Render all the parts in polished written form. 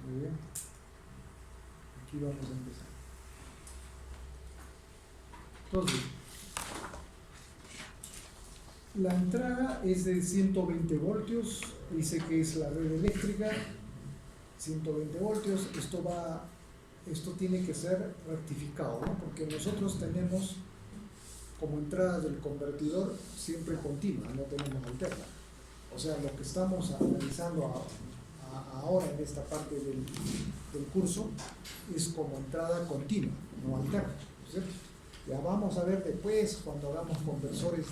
Muy bien. Aquí vamos a empezar. Entonces, la entrada es de 120 voltios, dice que es la red eléctrica, 120 voltios, esto tiene que ser rectificado, ¿no? Porque nosotros tenemos como entrada del convertidor siempre continua, no tenemos alterna. O sea, lo que estamos analizando ahora en esta parte del curso es como entrada continua, no alterna, ¿cierto? Ya vamos a ver después cuando hagamos conversores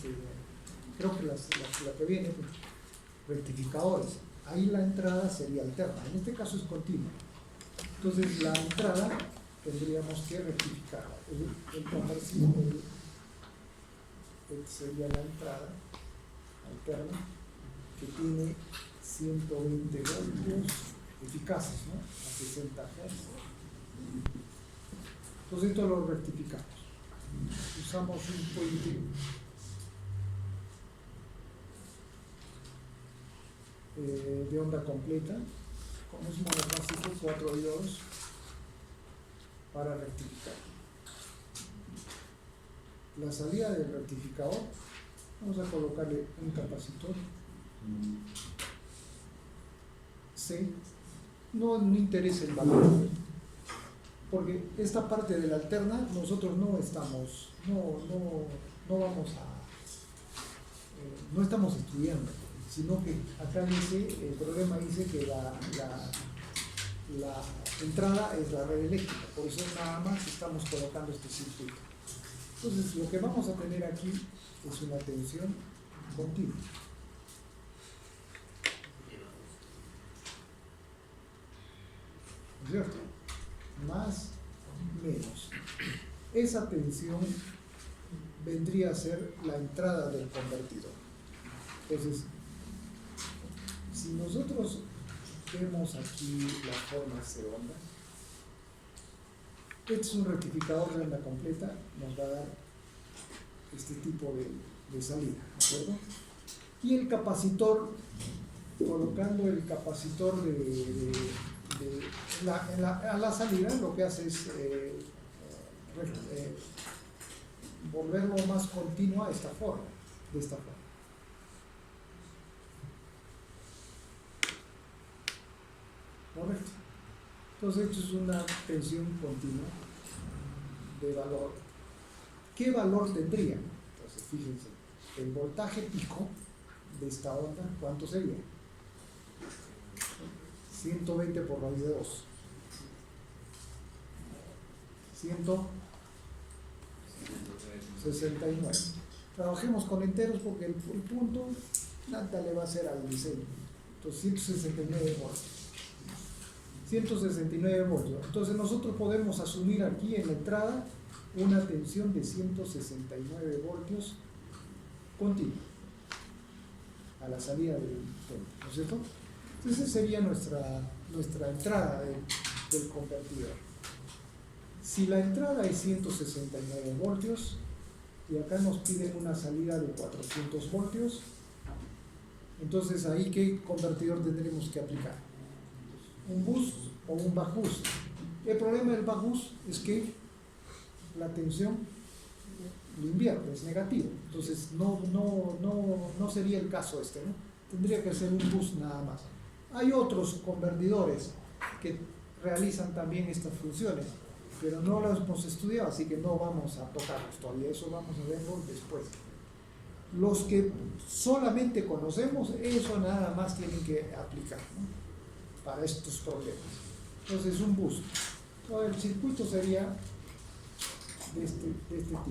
creo que la que viene, rectificadores, ahí la entrada sería alterna, en este caso es continua. Entonces la entrada tendríamos que rectificar. Sería la entrada alterna que tiene 120 voltios eficaces, ¿no? A 60 Hz. Entonces esto lo rectificamos. Usamos un puente de onda completa, como es monofásico, 4 diodos, para rectificar. La salida del rectificador, vamos a colocarle un capacitor C. No interesa el valor, porque esta parte de la alterna nosotros no estamos, no estamos estudiando, sino que acá dice, el programa dice que la entrada es la red eléctrica, por eso nada más estamos colocando este circuito. Entonces lo que vamos a tener aquí es una tensión continua. ¿Cierto? Más, menos. Esa tensión vendría a ser la entrada del convertidor. Entonces, si nosotros vemos aquí las formas de onda, este es un rectificador de onda completa, nos va a dar este tipo de salida, ¿de acuerdo? Y el capacitor, colocando el capacitor a la salida, lo que hace es volverlo más continua de esta forma. ¿Correcto? Entonces esto es una tensión continua de valor. ¿Qué valor tendría? Entonces fíjense, el voltaje pico de esta onda, ¿cuánto sería? 120 por raíz de 2. 169. Trabajemos con enteros porque el punto nada le va a hacer al diseño. Entonces 169 voltios. 169 voltios. Entonces nosotros podemos asumir aquí en la entrada una tensión de 169 voltios continua a la salida del puente, ¿no es cierto? Entonces esa sería nuestra entrada del convertidor. Si la entrada es 169 voltios y acá nos piden una salida de 400 voltios, entonces ahí ¿qué convertidor tendremos que aplicar? ¿Un boost o un back boost? El problema del back boost es que la tensión lo invierte, es negativo, entonces no sería el caso este, ¿no? Tendría que ser un boost nada más. Hay otros convertidores que realizan también estas funciones, pero no las hemos estudiado, así que no vamos a tocarlos todavía, eso vamos a verlo después. Los que solamente conocemos, eso nada más tienen que aplicar, ¿no? Para estos problemas. Entonces un boost. Todo el circuito sería de este tipo.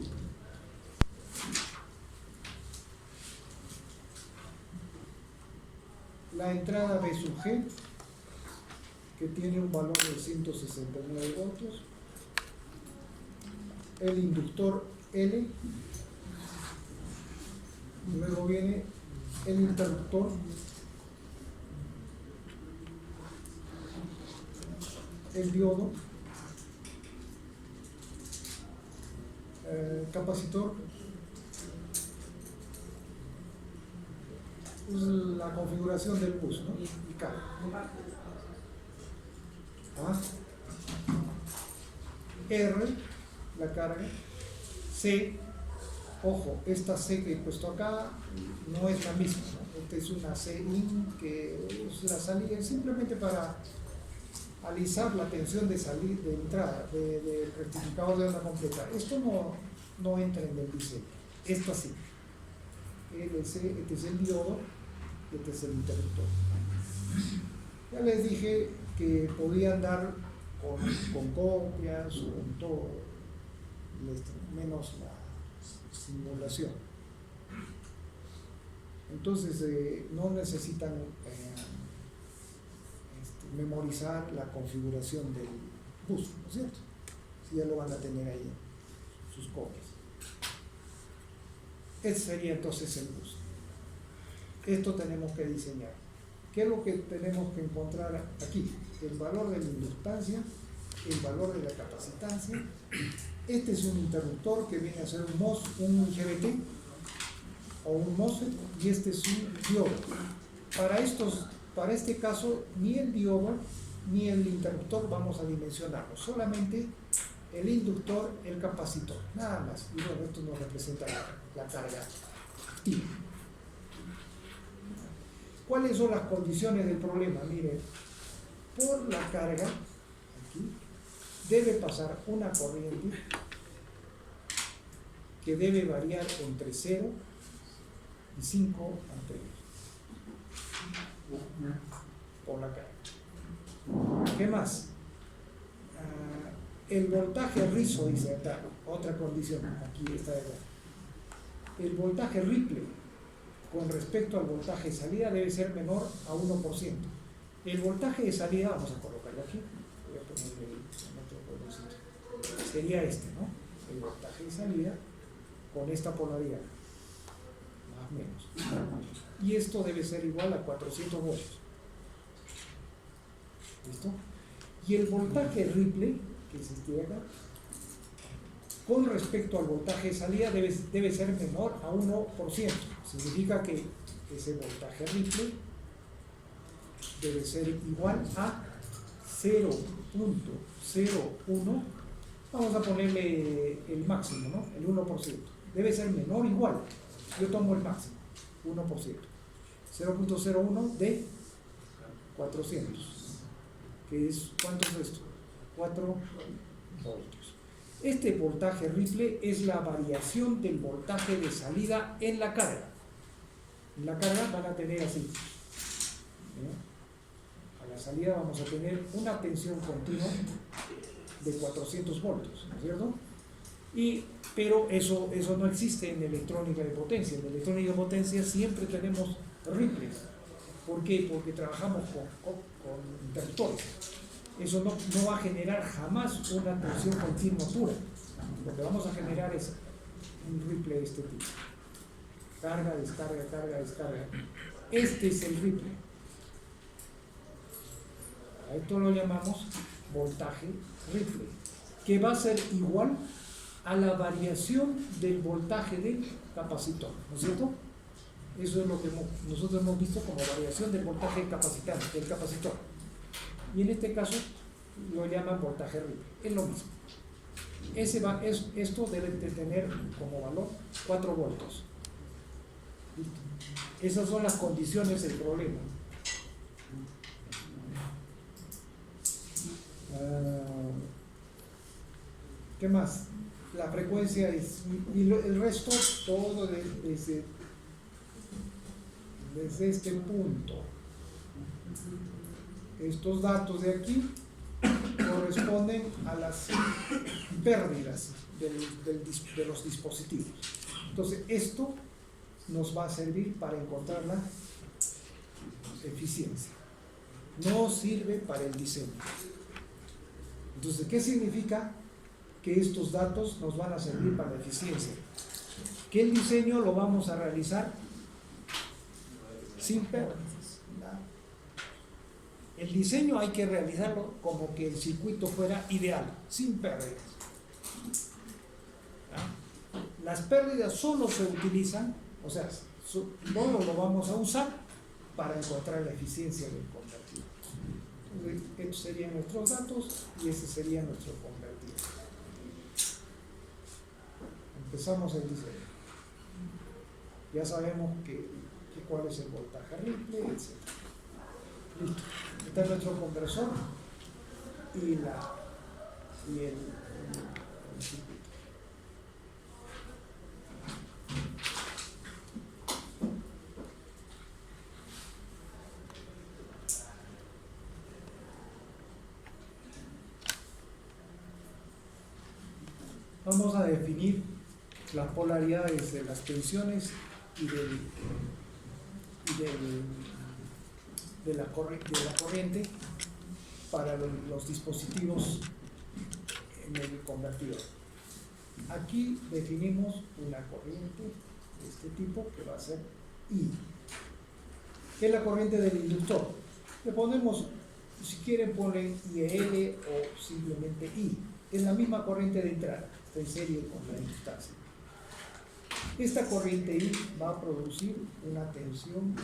La entrada B sub G, que tiene un valor de 169 voltios. El inductor L. Luego viene el interruptor. El diodo. Capacitor. Es la configuración del bus, ¿no? Y carga. ¿Ah? R, la carga. C, ojo, esta C que he puesto acá no es la misma, ¿no? Esta es una C in, que es la salida, simplemente para alisar la tensión de salida, de entrada, de rectificador de onda completa. Esto no entra en el diseño. Esta sí. LC, este es el diodo, este es el interruptor. Ya les dije que podían dar con copias o con todo, menos la simulación. Entonces no necesitan memorizar la configuración del bus, ¿no es cierto? Si ya lo van a tener ahí sus copias. Ese sería entonces el bus. Esto tenemos que diseñar. ¿Qué es lo que tenemos que encontrar aquí? El valor de la inductancia, el valor de la capacitancia. Este es un interruptor que viene a ser un MOS, un IGBT o un MOSFET, y este es un diodo. Para este caso, ni el diodo ni el interruptor vamos a dimensionarlo, solamente el inductor, el capacitor, nada más. Y bueno, esto nos representa la carga activa. ¿Cuáles son las condiciones del problema? Miren, por la carga, aquí, debe pasar una corriente que debe variar entre 0 y 5 amperios por la carga. ¿Qué más? El voltaje rizo, dice acá, otra condición, aquí está de acá. El voltaje Ripple con respecto al voltaje de salida debe ser menor a 1%. El voltaje de salida, vamos a colocarlo aquí, voy a ponerle en otro colorcito. Sería este, ¿no? El voltaje de salida con esta polaridad, más o menos. Y esto debe ser igual a 400 voltios. ¿Listo? Y el voltaje Ripple, que es este de acá, con respecto al voltaje de salida debe ser menor a 1%. Significa que ese voltaje Ripple debe ser igual a 0.01. Vamos a ponerle el máximo, ¿no? El 1%. Debe ser menor o igual. Yo tomo el máximo, 1%. 0.01 de 400. Que es, ¿cuánto es esto? 4 voltios. Este voltaje Ripple es la variación del voltaje de salida en la carga. En la carga van a tener así. A la salida vamos a tener una tensión continua de 400 voltios, ¿no es cierto? Pero eso no existe en electrónica de potencia. En electrónica de potencia siempre tenemos ripples. ¿Por qué? Porque trabajamos con interruptores. Eso no va a generar jamás una tensión continua pura. Lo que vamos a generar es un ripple de este tipo. Carga, descarga, carga, descarga. Este es el ripple. A esto lo llamamos voltaje ripple, que va a ser igual a la variación del voltaje del capacitor, ¿no es cierto? Eso es lo que nosotros hemos visto como variación del voltaje del capacitor. Y en este caso lo llaman voltaje Ripple. Es lo mismo. Esto debe de tener como valor 4 voltios. ¿Listo? Esas son las condiciones del problema. ¿Qué más? La frecuencia es, y el resto todo desde este punto. Estos datos de aquí corresponden a las pérdidas de los dispositivos. Entonces esto nos va a servir para encontrar la eficiencia. No sirve para el diseño. Entonces, ¿qué significa? Que estos datos nos van a servir para la eficiencia. Que el diseño lo vamos a realizar sin pérdidas. El diseño hay que realizarlo como que el circuito fuera ideal, sin pérdidas. Las pérdidas solo se utilizan, o sea, solo lo vamos a usar para encontrar la eficiencia del convertidor. que estos serían nuestros datos y este sería nuestro convertido. Empezamos el diseño. Ya sabemos cuál es el voltaje Ripple, etc. Listo. Este es nuestro conversor y el circuito. Vamos a definir las polaridades de las tensiones y de la corriente para los dispositivos en el convertidor. Aquí definimos una corriente de este tipo que va a ser I, que es la corriente del inductor. Le ponemos, si quieren ponen IL o simplemente I. Es la misma corriente de entrada, está en serie con la inductancia. Esta corriente I va a producir una tensión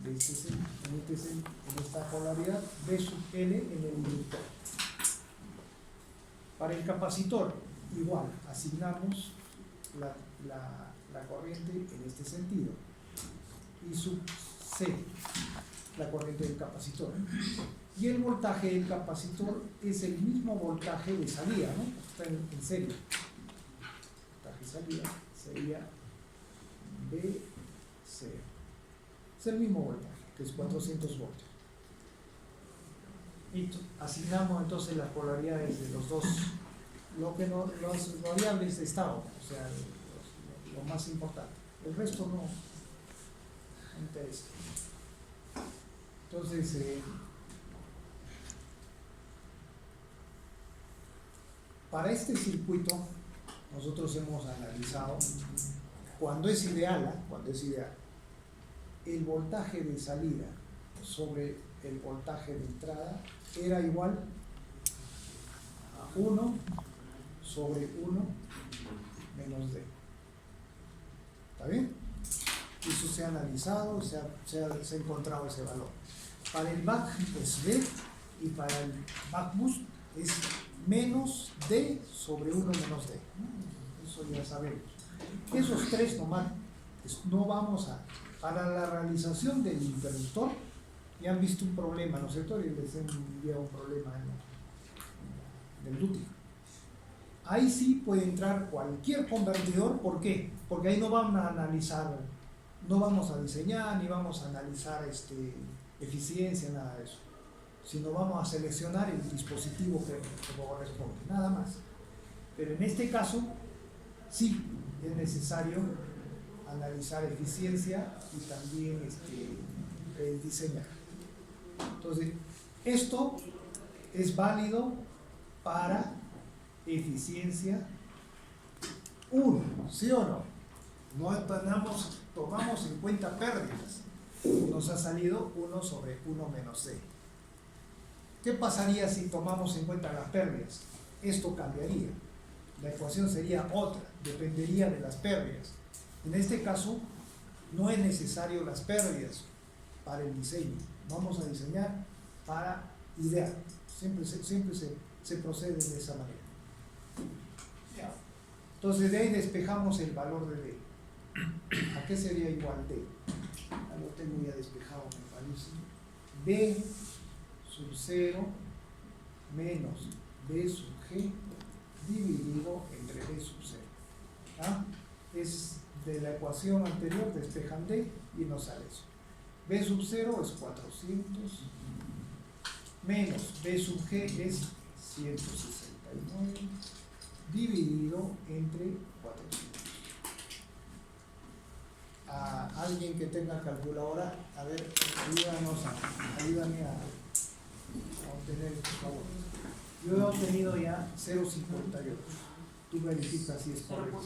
en esta polaridad B sub L en el inductor. Para el capacitor, igual, asignamos la corriente en este sentido. I sub C, la corriente del capacitor. Y el voltaje del capacitor es el mismo voltaje de salida, ¿no? Está en serie. Voltaje de salida sería B0. Es el mismo voltaje, que es 400 voltios. Y asignamos entonces las polaridades de los dos, las variables de estado, o sea, lo más importante. El resto no interesa. Entonces, para este circuito, nosotros hemos analizado cuando es ideal, el voltaje de salida sobre el voltaje de entrada era igual a 1 sobre 1 menos D. ¿Está bien? Eso se ha analizado, se ha encontrado ese valor. Para el back es D y para el back boost es menos D sobre 1 menos D. Eso ya sabemos. Esos tres nomás no vamos a... Para la realización del interruptor ya han visto un problema, ¿no es cierto? Y les he enviado un problema del lútico. Ahí sí puede entrar cualquier convertidor. ¿Por qué? Porque ahí no vamos a analizar, no vamos a diseñar, ni vamos a analizar eficiencia, nada de eso. Sino vamos a seleccionar el dispositivo que corresponde, nada más. Pero en este caso, sí es necesario analizar eficiencia y también diseñar. Entonces, esto es válido para eficiencia 1, ¿sí o no? No tomamos en cuenta pérdidas. Nos ha salido 1 sobre 1 menos D. ¿Qué pasaría si tomamos en cuenta las pérdidas? Esto cambiaría. La ecuación sería otra, dependería de las pérdidas. En este caso, no es necesario las pérdidas para el diseño. Vamos a diseñar para idear. Siempre se procede de esa manera. Entonces, de ahí despejamos el valor de D. ¿A qué sería igual D? Lo tengo ya despejado, me parece. B sub 0 menos B sub G dividido entre B sub 0. ¿Ah? Es de la ecuación anterior, despejan D y nos sale eso. B sub 0 es 400 menos B sub G es 169 dividido entre 400. A alguien que tenga calculadora, a ver, ayúdame a obtener, por favor. Yo he obtenido ya 0,58. Tú verificas si es correcto.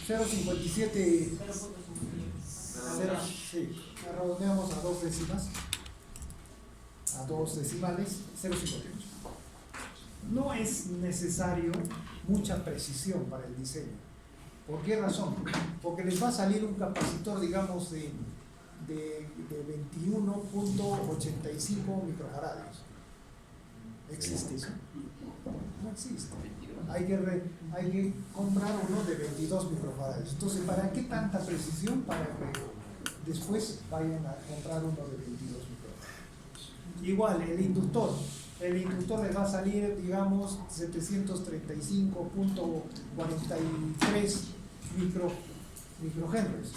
0,57. 0,57. Sí, redondeamos a 2 décimas. A 2 decimales, 0,58. No es necesario mucha precisión para el diseño. ¿Por qué razón? Porque les va a salir un capacitor, digamos, de de 21.85 microfaradios. ¿Existe eso? No existe. Hay que comprar uno de 22 microfaradios. Entonces, ¿para qué tanta precisión? Para que después vayan a comprar uno de 22 microfaradios. Igual, el inductor les va a salir, digamos, 735.43 microhenries.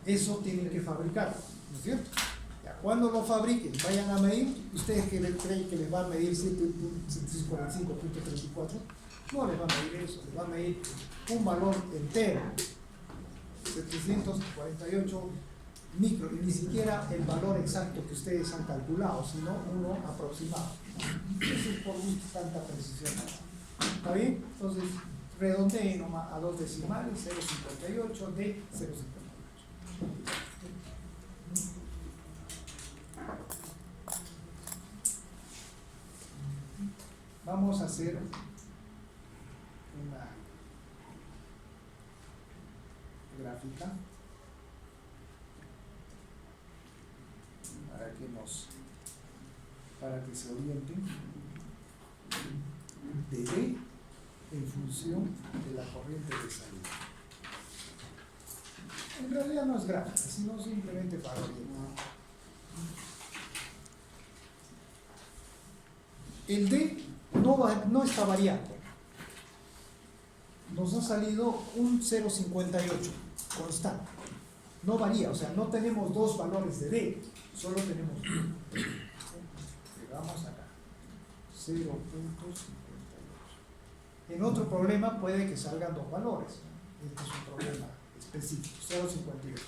Eso tienen que fabricar, ¿no es cierto? Ya, cuando lo fabriquen, vayan a medir, ustedes que creen que les va a medir 745.34, no les va a medir eso, les va a medir un valor entero, 748 micro, y ni siquiera el valor exacto que ustedes han calculado, sino uno aproximado. Eso es por tanta precisión. ¿Está bien? Entonces, redondeen a 2 decimales, 0.58 de 0.58. Vamos a hacer una gráfica para que se orienten de D en función de la corriente de salida. En realidad no es gráfica, sino simplemente para orientar. El D no está variando. Nos ha salido un 0.58 constante. No varía, o sea, no tenemos dos valores de D, solo tenemos uno. Llegamos acá, 0.58. En otro problema puede que salgan dos valores. Este es un problema específico, 0.58.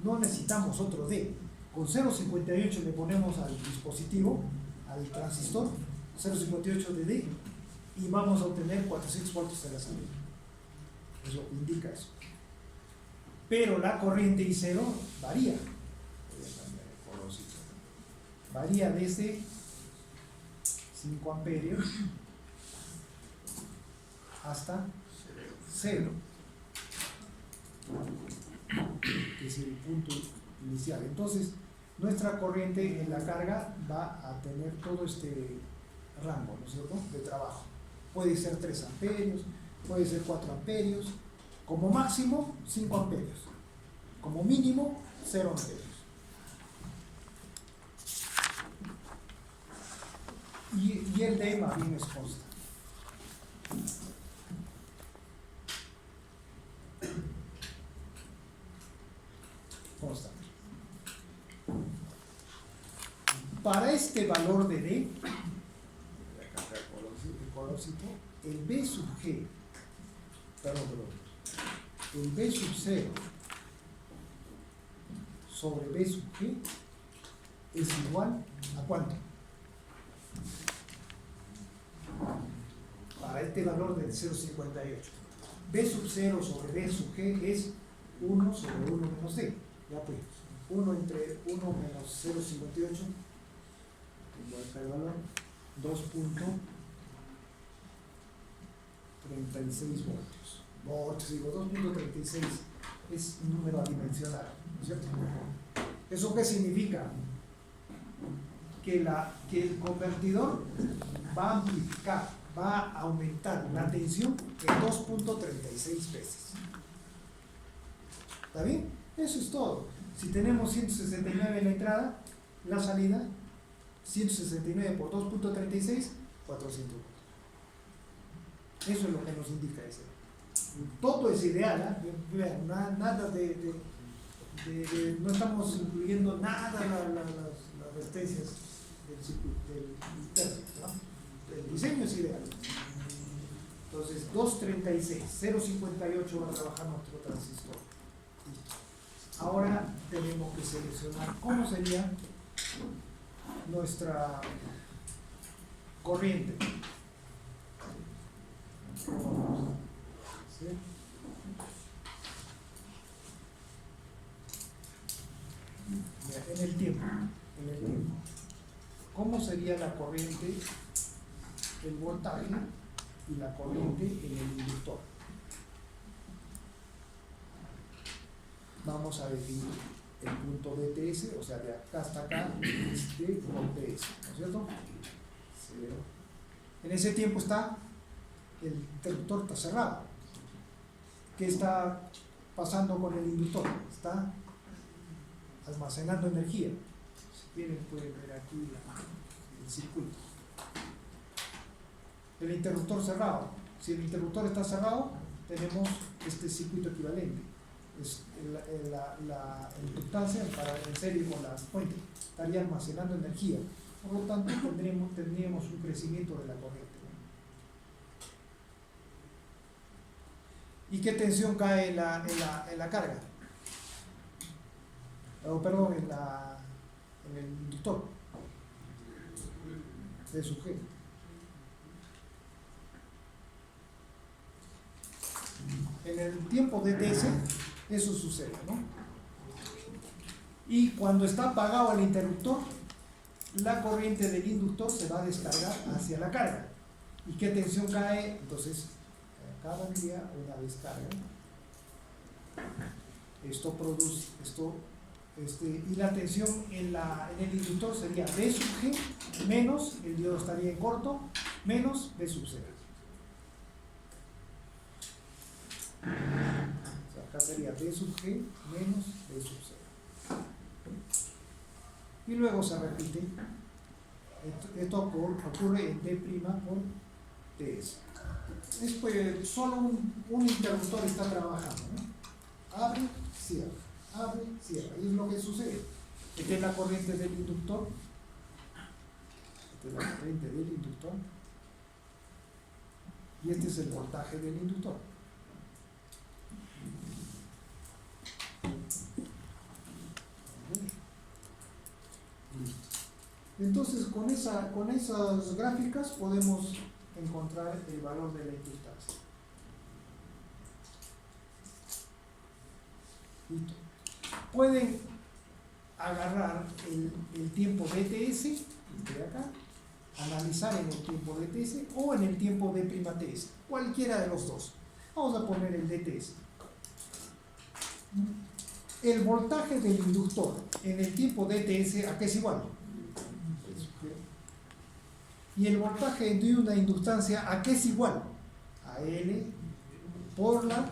No necesitamos otro D. Con 0.58 le ponemos al dispositivo, al transistor, 0.58 de D, y vamos a obtener 400 voltios de la salida. Eso indica eso. Pero la corriente I0 varía. Varía desde 5 amperios hasta 0, que es el punto inicial. Entonces, nuestra corriente en la carga va a tener todo este rango, ¿no es cierto?, de trabajo. Puede ser 3 amperios, puede ser 4 amperios, como máximo 5 amperios, como mínimo 0 amperios. Y el D más bien es constante. Para este valor de D, voy a cambiar el colorcito, el B sub G, el B sub 0 sobre B sub G es igual a ¿cuánto? Para este valor del 0.58, B sub 0 sobre B sub G es 1 sobre 1 menos D. Ya pues, 1 entre 1 menos 0.58, tengo acá el valor, 2.36 voltios. Digo, 2.36 es un número adimensional, ¿no es cierto? ¿Eso qué significa? Que el convertidor va a amplificar, va a aumentar la tensión en 2.36 veces. ¿Está bien? Eso es todo. Si tenemos 169 en la entrada, la salida, 169 por 2.36, 400. Eso es lo que nos indica ese. Todo es ideal, ¿eh? Vean, nada no estamos incluyendo nada las resistencias del térmico, ¿no? El diseño es ideal. Entonces, 236, 0.58 va a trabajar nuestro transistor. Ahora tenemos que seleccionar cómo sería nuestra corriente. ¿Sí? En el tiempo. ¿Cómo sería la corriente, el voltaje y la corriente en el inductor? Vamos a definir el punto DTS, o sea, de acá hasta acá, es de DTS, ¿no es cierto? 0. En ese tiempo el interruptor está cerrado. ¿Qué está pasando con el inductor? Está almacenando energía. Si quieren pueden ver aquí el circuito. El interruptor cerrado. Si el interruptor está cerrado, tenemos este circuito equivalente. Es la inductancia en serie con la fuente estaría almacenando energía. Por lo tanto, tendríamos un crecimiento de la corriente. ¿Y qué tensión cae en la carga? Perdón, en el inductor de sub G. En el tiempo DTS eso sucede, ¿no? Y cuando está apagado el interruptor, la corriente del inductor se va a descargar hacia la carga. ¿Y qué tensión cae? Entonces, cada día una descarga. Esto produce, y la tensión en el inductor sería B sub G menos, el diodo estaría en corto, menos B sub 0. O sea, acá sería B sub G menos B sub 0. Y luego se repite. Esto ocurre en D' por TS. Después, solo un interruptor está trabajando, ¿no? Abre, cierra. Y es lo que sucede. Esta es la corriente del inductor. Y este es el voltaje del inductor. Entonces, con esas gráficas podemos encontrar el valor de la inductancia. Listo. Pueden agarrar el tiempo DTS, de acá, analizar en el tiempo DTS o en el tiempo D'TS, cualquiera de los dos. Vamos a poner el DTS. El voltaje del inductor en el tiempo DTS, ¿a qué es igual? Y el voltaje de una inductancia, ¿a qué es igual? A L por la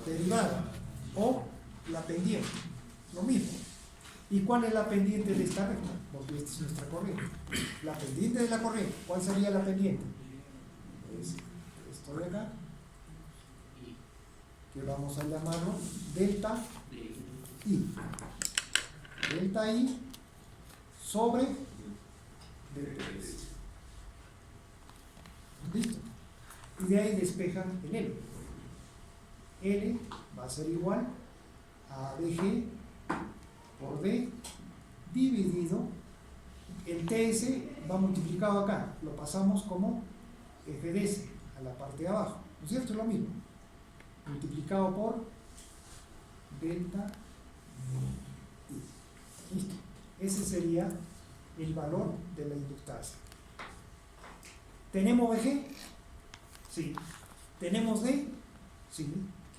derivada o la pendiente, lo mismo. ¿Y cuál es la pendiente de esta recta? Porque esta es nuestra corriente. La pendiente de la corriente, ¿cuál sería la pendiente? Es esto de acá, que vamos a llamarlo delta I. Delta I sobre DTS. ¿Listo? Y de ahí despejan el L. L va a ser igual a DG por D dividido, el TS va multiplicado acá, lo pasamos como FDS a la parte de abajo, ¿no es cierto? Es lo mismo, multiplicado por delta I. Listo. Ese sería el valor de la inductancia. ¿Tenemos VG? Sí. ¿Tenemos D? Sí.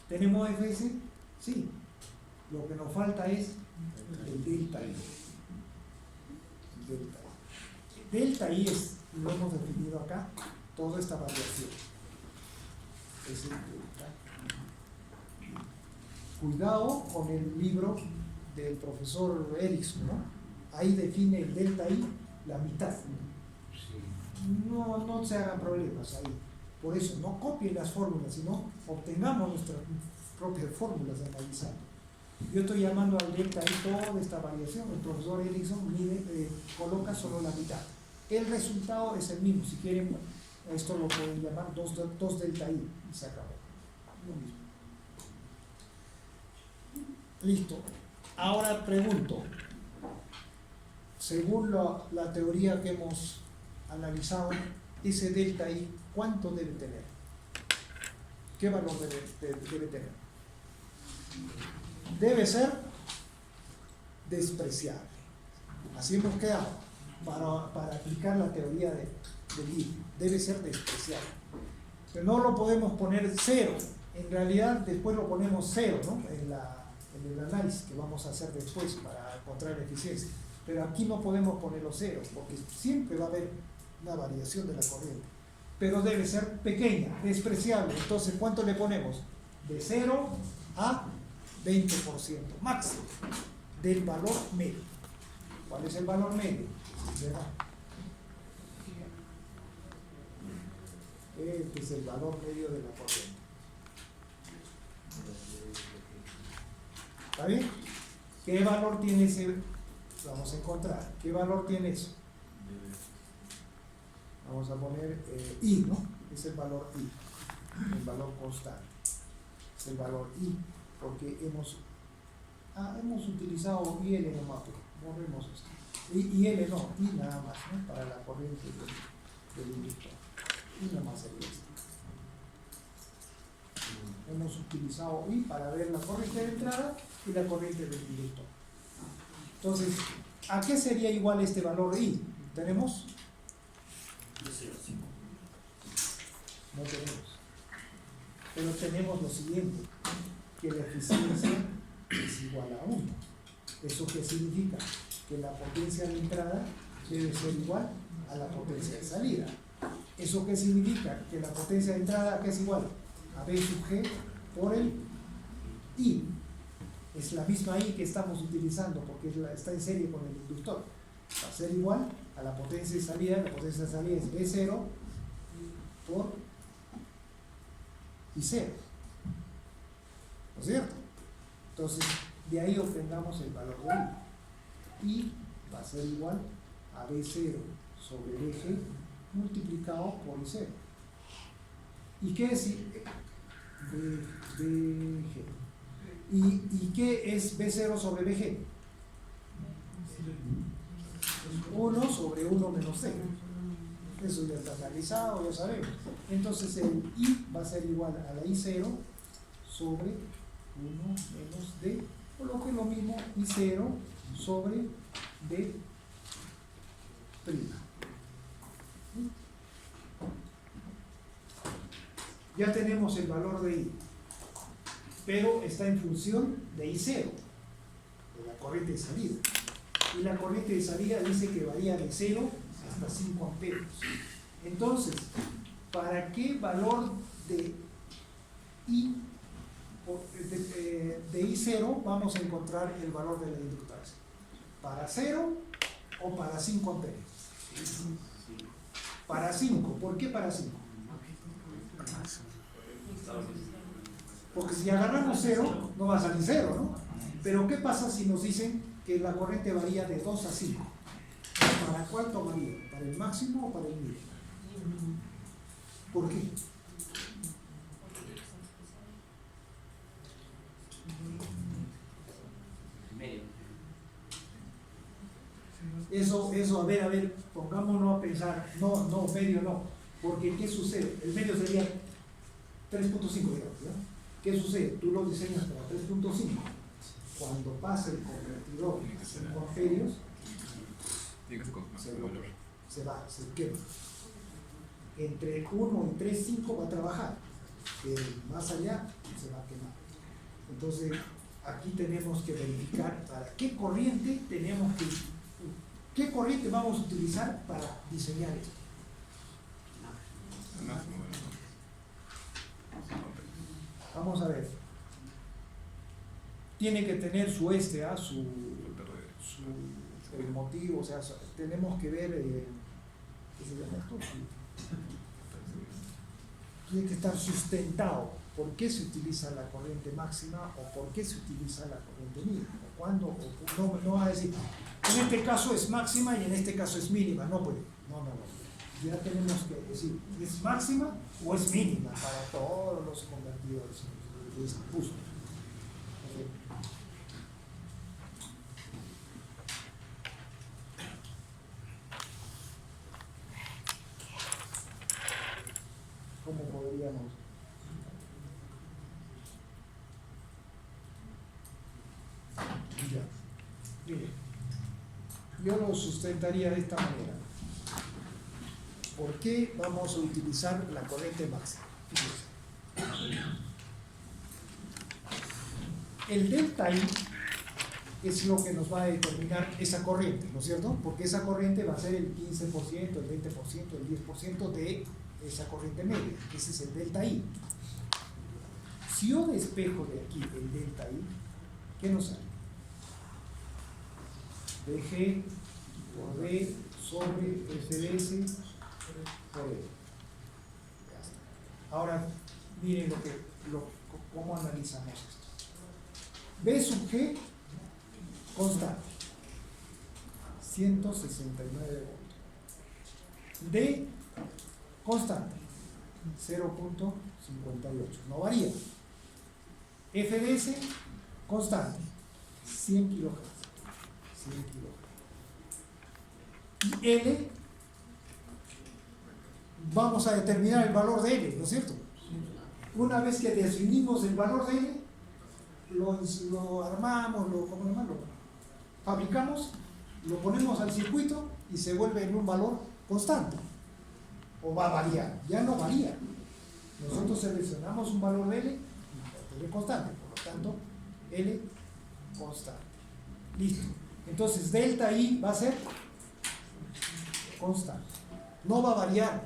¿Tenemos FS? Sí. Lo que nos falta es el delta I. Delta I es, lo hemos definido acá, toda esta variación. Es el delta I. Cuidado con el libro del profesor Erickson, ¿no? Ahí define el delta I la mitad. No se hagan problemas ahí. Por eso no copien las fórmulas, sino obtengamos nuestras propias fórmulas analizando. Yo estoy llamando al delta I toda esta variación. El profesor Erickson coloca solo la mitad. El resultado es el mismo. Si quieren, esto lo pueden llamar 2 delta I y se acabó. Lo mismo. Listo. Ahora pregunto, según la teoría que hemos analizado, ese delta I, ¿cuánto debe tener? ¿Qué valor debe tener? Debe ser despreciable. Así hemos quedado para aplicar la teoría del I. Debe ser despreciable. Pero no lo podemos poner 0. En realidad después lo ponemos 0, ¿no? en el análisis que vamos a hacer después para encontrar la eficiencia. Pero aquí no podemos poner los ceros, porque siempre va a haber una variación de la corriente. Pero debe ser pequeña, despreciable. Entonces, ¿cuánto le ponemos? De 0 a 20% máximo del valor medio. ¿Cuál es el valor medio? ¿Verdad? Este es el valor medio de la corriente. ¿Está bien? ¿Qué valor tiene ese? Vamos a encontrar. ¿Qué valor tiene eso? Vamos a poner I, ¿no? Es el valor I, el valor constante. Es el valor I, porque hemos utilizado IL nomás, borremos esto. IL no, I nada más, ¿no? Para la corriente del inductor. I nada más sería esto. Hemos utilizado I para ver la corriente de entrada y la corriente del inductor. Entonces, ¿a qué sería igual este valor I? ¿Tenemos? No tenemos. Pero tenemos lo siguiente, que la eficiencia es igual a 1. ¿Eso qué significa? Que la potencia de entrada debe ser igual a la potencia de salida. ¿Eso qué significa? Que la potencia de entrada, ¿qué es igual? A B sub G por el I. Es la misma I que estamos utilizando porque está en serie con el inductor. Va a ser igual a la potencia de salida. La potencia de salida es B0 por I0. ¿No es cierto? Entonces, de ahí obtengamos el valor de I. I va a ser igual a B0 sobre BG multiplicado por I0. ¿Y qué es BG? ¿Y qué es B0 sobre BG? 1 sobre 1 menos C. Eso ya está analizado, ya sabemos. Entonces el I va a ser igual a la I0 sobre 1 menos D, por lo que es lo mismo I0 sobre D prima. Ya tenemos el valor de I, pero está en función de I0, de la corriente de salida. Y la corriente de salida dice que varía de 0 hasta 5 amperios. Entonces, ¿para qué valor de I0 vamos a encontrar el valor de la inductancia? ¿Para 0 o para 5 amperios? Para 5. ¿Por qué para 5? Porque si agarramos 0, no va a salir 0, ¿no? Pero ¿qué pasa si nos dicen que la corriente varía de 2 a 5? ¿Para cuál tomaría? ¿Para el máximo o para el mínimo? ¿Por qué? Eso, a ver, pongámonos a pensar, no, medio no, porque ¿qué sucede? El medio sería 3.5, digamos, ¿ya? ¿Qué sucede? Tú lo diseñas para 3.5. Cuando pasa el convertidor a 5 amperios, se quema. Entre 1 y 3.5 va a trabajar, pero más allá se va a quemar. Entonces, aquí tenemos que verificar para qué corriente qué corriente vamos a utilizar para diseñar esto. Vamos a ver. Tiene que tener su el motivo, o sea, tenemos que ver ¿qué se llama esto? Tiene que estar sustentado. ¿Por qué se utiliza la corriente máxima o por qué se utiliza la corriente mínima? ¿O cuándo? No va a decir, en este caso es máxima y en este caso es mínima. No puede. No. Ya tenemos que decir, ¿es máxima o es mínima para todos los convertidores? Es justo. Okay. ¿Cómo podríamos? Ya. Mire, yo lo sustentaría de esta manera. ¿Por qué vamos a utilizar la corriente máxima? el delta I es lo que nos va a determinar esa corriente, ¿no es cierto? Porque esa corriente va a ser el 15%, el 20%, el 10% de esa corriente media. Ese es el delta I. Si yo despejo de aquí el delta I, ¿qué nos sale? DG por D sobre FDS por E. Ya está. Ahora, miren cómo analizamos esto. B sub G, constante, 169 voltios. D, constante, 0.58, no varía. FDS, constante, 100 kHz. 100 kHz. Y L, vamos a determinar el valor de L, ¿no es cierto? Una vez que definimos el valor de L, lo armamos, lo fabricamos, lo ponemos al circuito y se vuelve en un valor constante. O va a variar, ya no varía. Nosotros seleccionamos un valor de L y L constante, por lo tanto, L constante. Listo. Entonces, delta I va a ser constante. No va a variar,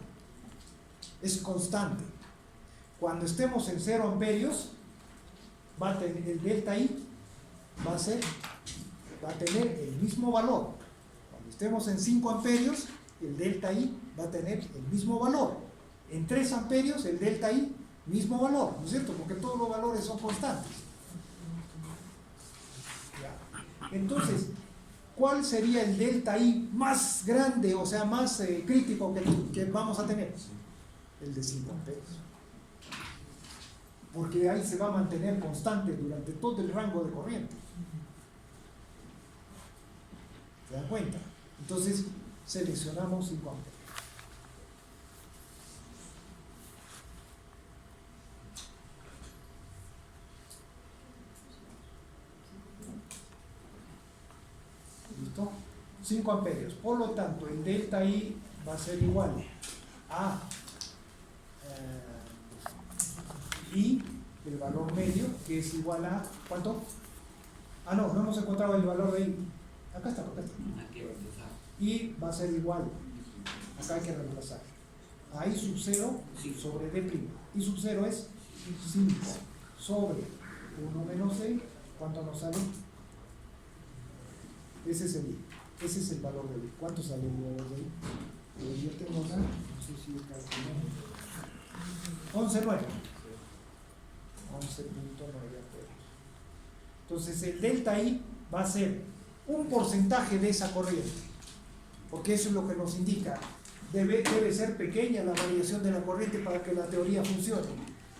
es constante. Cuando estemos en 0 amperios, va a tener el delta I va a tener el mismo valor. Cuando estemos en 5 amperios, el delta I va a tener el mismo valor. En 3 amperios, el delta I, mismo valor, ¿no es cierto? Porque todos los valores son constantes. Ya. Entonces, ¿cuál sería el delta I más grande, o sea, más crítico que vamos a tener? El de 5 amperios. Porque ahí se va a mantener constante durante todo el rango de corriente. ¿Se dan cuenta? Entonces, seleccionamos 5 amperios. ¿Listo? 5 amperios. Por lo tanto, el delta I va a ser igual a I, el valor medio, que es igual a ¿cuánto? Ah, no hemos encontrado el valor de I. Acá está. Y va a ser igual. Acá hay que reemplazar. A I sub 0 sobre D'. I sub 0 es 5 sobre 1 menos D. ¿Cuánto nos sale? Ese es el I. Ese es el valor de I. ¿Cuánto sale el valor de I? Yo tengo acá, no sé si calculamos. 11.9. 11.9 amperios. Entonces el delta I va a ser un porcentaje de esa corriente, porque eso es lo que nos indica. Debe ser pequeña la variación de la corriente para que la teoría funcione.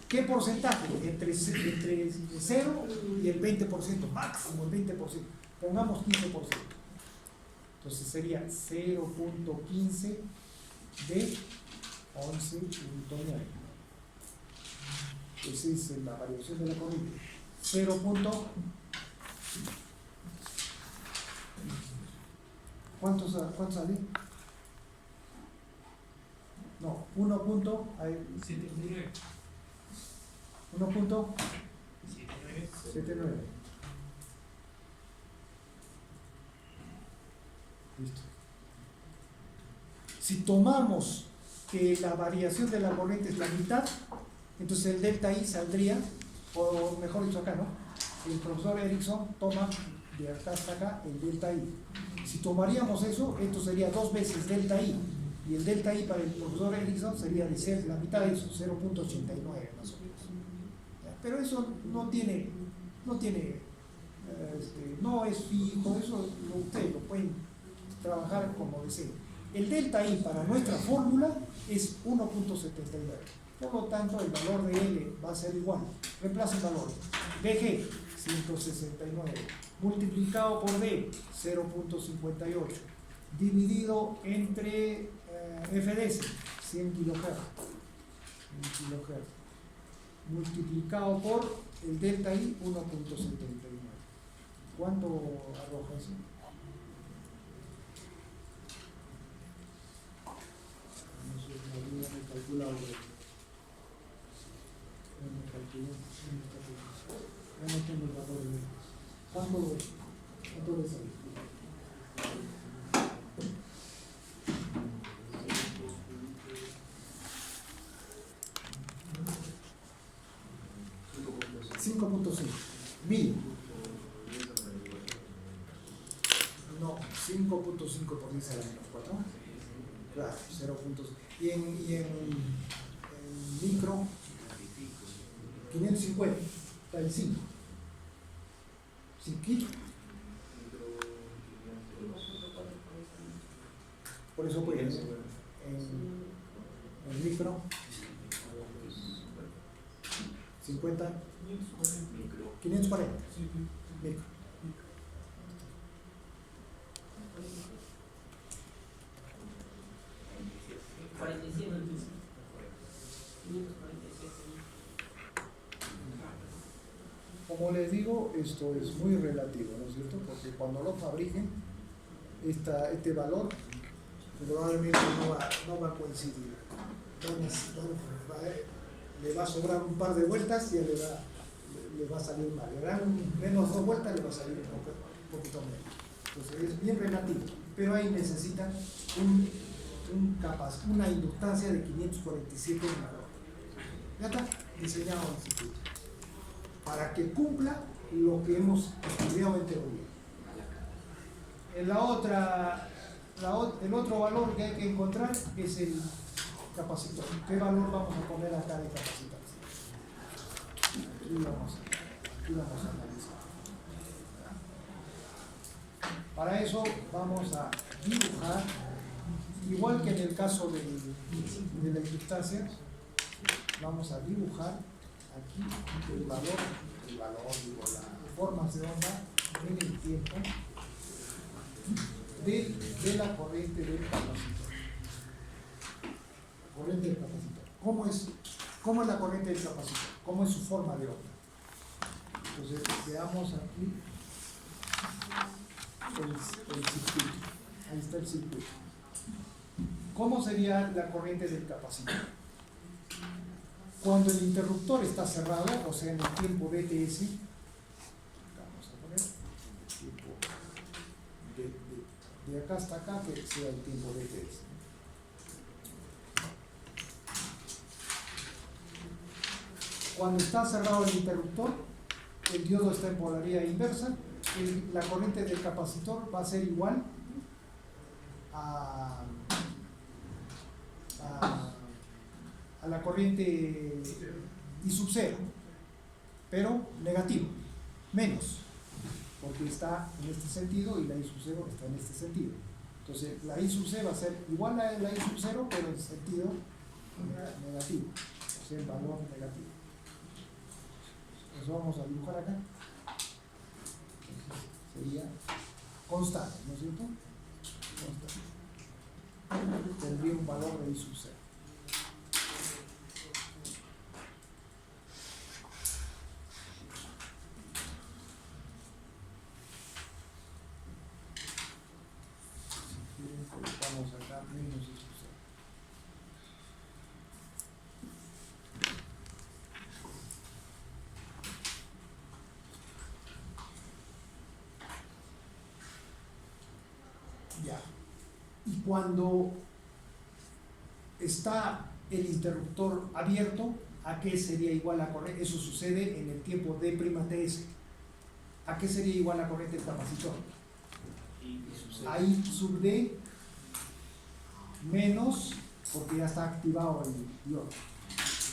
¿Qué porcentaje? Entre 0 y el 20%, máximo el 20%. Pongamos 15%. Entonces sería 0.15 de 11.9. Esa es la variación de la corriente. 0. ¿Cuánto sale? No, 1.79. 1.79. Listo. Si tomamos que la variación de la corriente es la mitad, entonces el delta I saldría, o mejor dicho acá, ¿no? El profesor Erickson toma de acá hasta acá el delta I. Si tomaríamos eso, esto sería 2 veces delta I. Y el delta I para el profesor Erickson sería de ser la mitad de eso, 0.89 más o menos. Pero eso no es fijo, eso ustedes lo pueden trabajar como deseen. El delta I para nuestra fórmula es 1.79. Por lo tanto, el valor de L va a ser igual. Reemplaza el valor. DG, 169. Multiplicado por D, 0.58. Dividido entre FDS, 100 kHz. Multiplicado por el delta I, 1.79. ¿Cuánto arroja eso? No sé, me calculado. Ya no tengo el valor de ¿cuánto le sale? $5.5 no, 5.5 por 10 a la menos 4. Claro, 0.5. Y en micro, 550, está en 5. 5. Por eso pues en micro 50, 540 micro. Como les digo, esto es muy relativo, ¿no es cierto? Porque cuando lo fabriquen, este valor probablemente no va a coincidir. Le va a sobrar un par de vueltas y ya le va a salir mal. Le dan menos 2 vueltas, le va a salir un poquito menos. Entonces es bien relativo, pero ahí necesitan una inductancia de 547 microvoltios. Ya está diseñado el circuito para que cumpla lo que hemos estudiado en teoría. El otro valor que hay que encontrar es el capacitor. ¿Qué valor vamos a poner acá de capacitancia? Aquí vamos a analizar. Para eso vamos a dibujar, igual que en el caso de la inductancia, vamos a dibujar aquí el valor, digo, las formas de onda en el tiempo de la corriente del capacitor. Corriente del capacitor. ¿Cómo es la corriente del capacitor? ¿Cómo es su forma de onda? Entonces, veamos aquí el circuito. Ahí está el circuito. ¿Cómo sería la corriente del capacitor? Cuando el interruptor está cerrado, o sea, en el tiempo DTS, vamos a poner el tiempo de acá hasta acá, que sea el tiempo DTS. Cuando está cerrado el interruptor, el diodo está en polaridad inversa, la corriente del capacitor va a ser igual a la corriente I sub 0, pero negativo, menos, porque está en este sentido y la I sub 0 está en este sentido. Entonces la I sub 0 va a ser igual a la I sub 0, pero en sentido negativo, o sea, en valor negativo. Eso vamos a dibujar acá. Sería constante, ¿no es cierto? Constante. Tendría un valor de I sub 0. Colocamos acá menos I sub 0. Ya. Y cuando está el interruptor abierto, ¿a qué sería igual la corriente? Eso sucede en el tiempo D'(TS). ¿A qué sería igual la corriente del capacitor? A I sub D menos, porque ya está activado el diodo.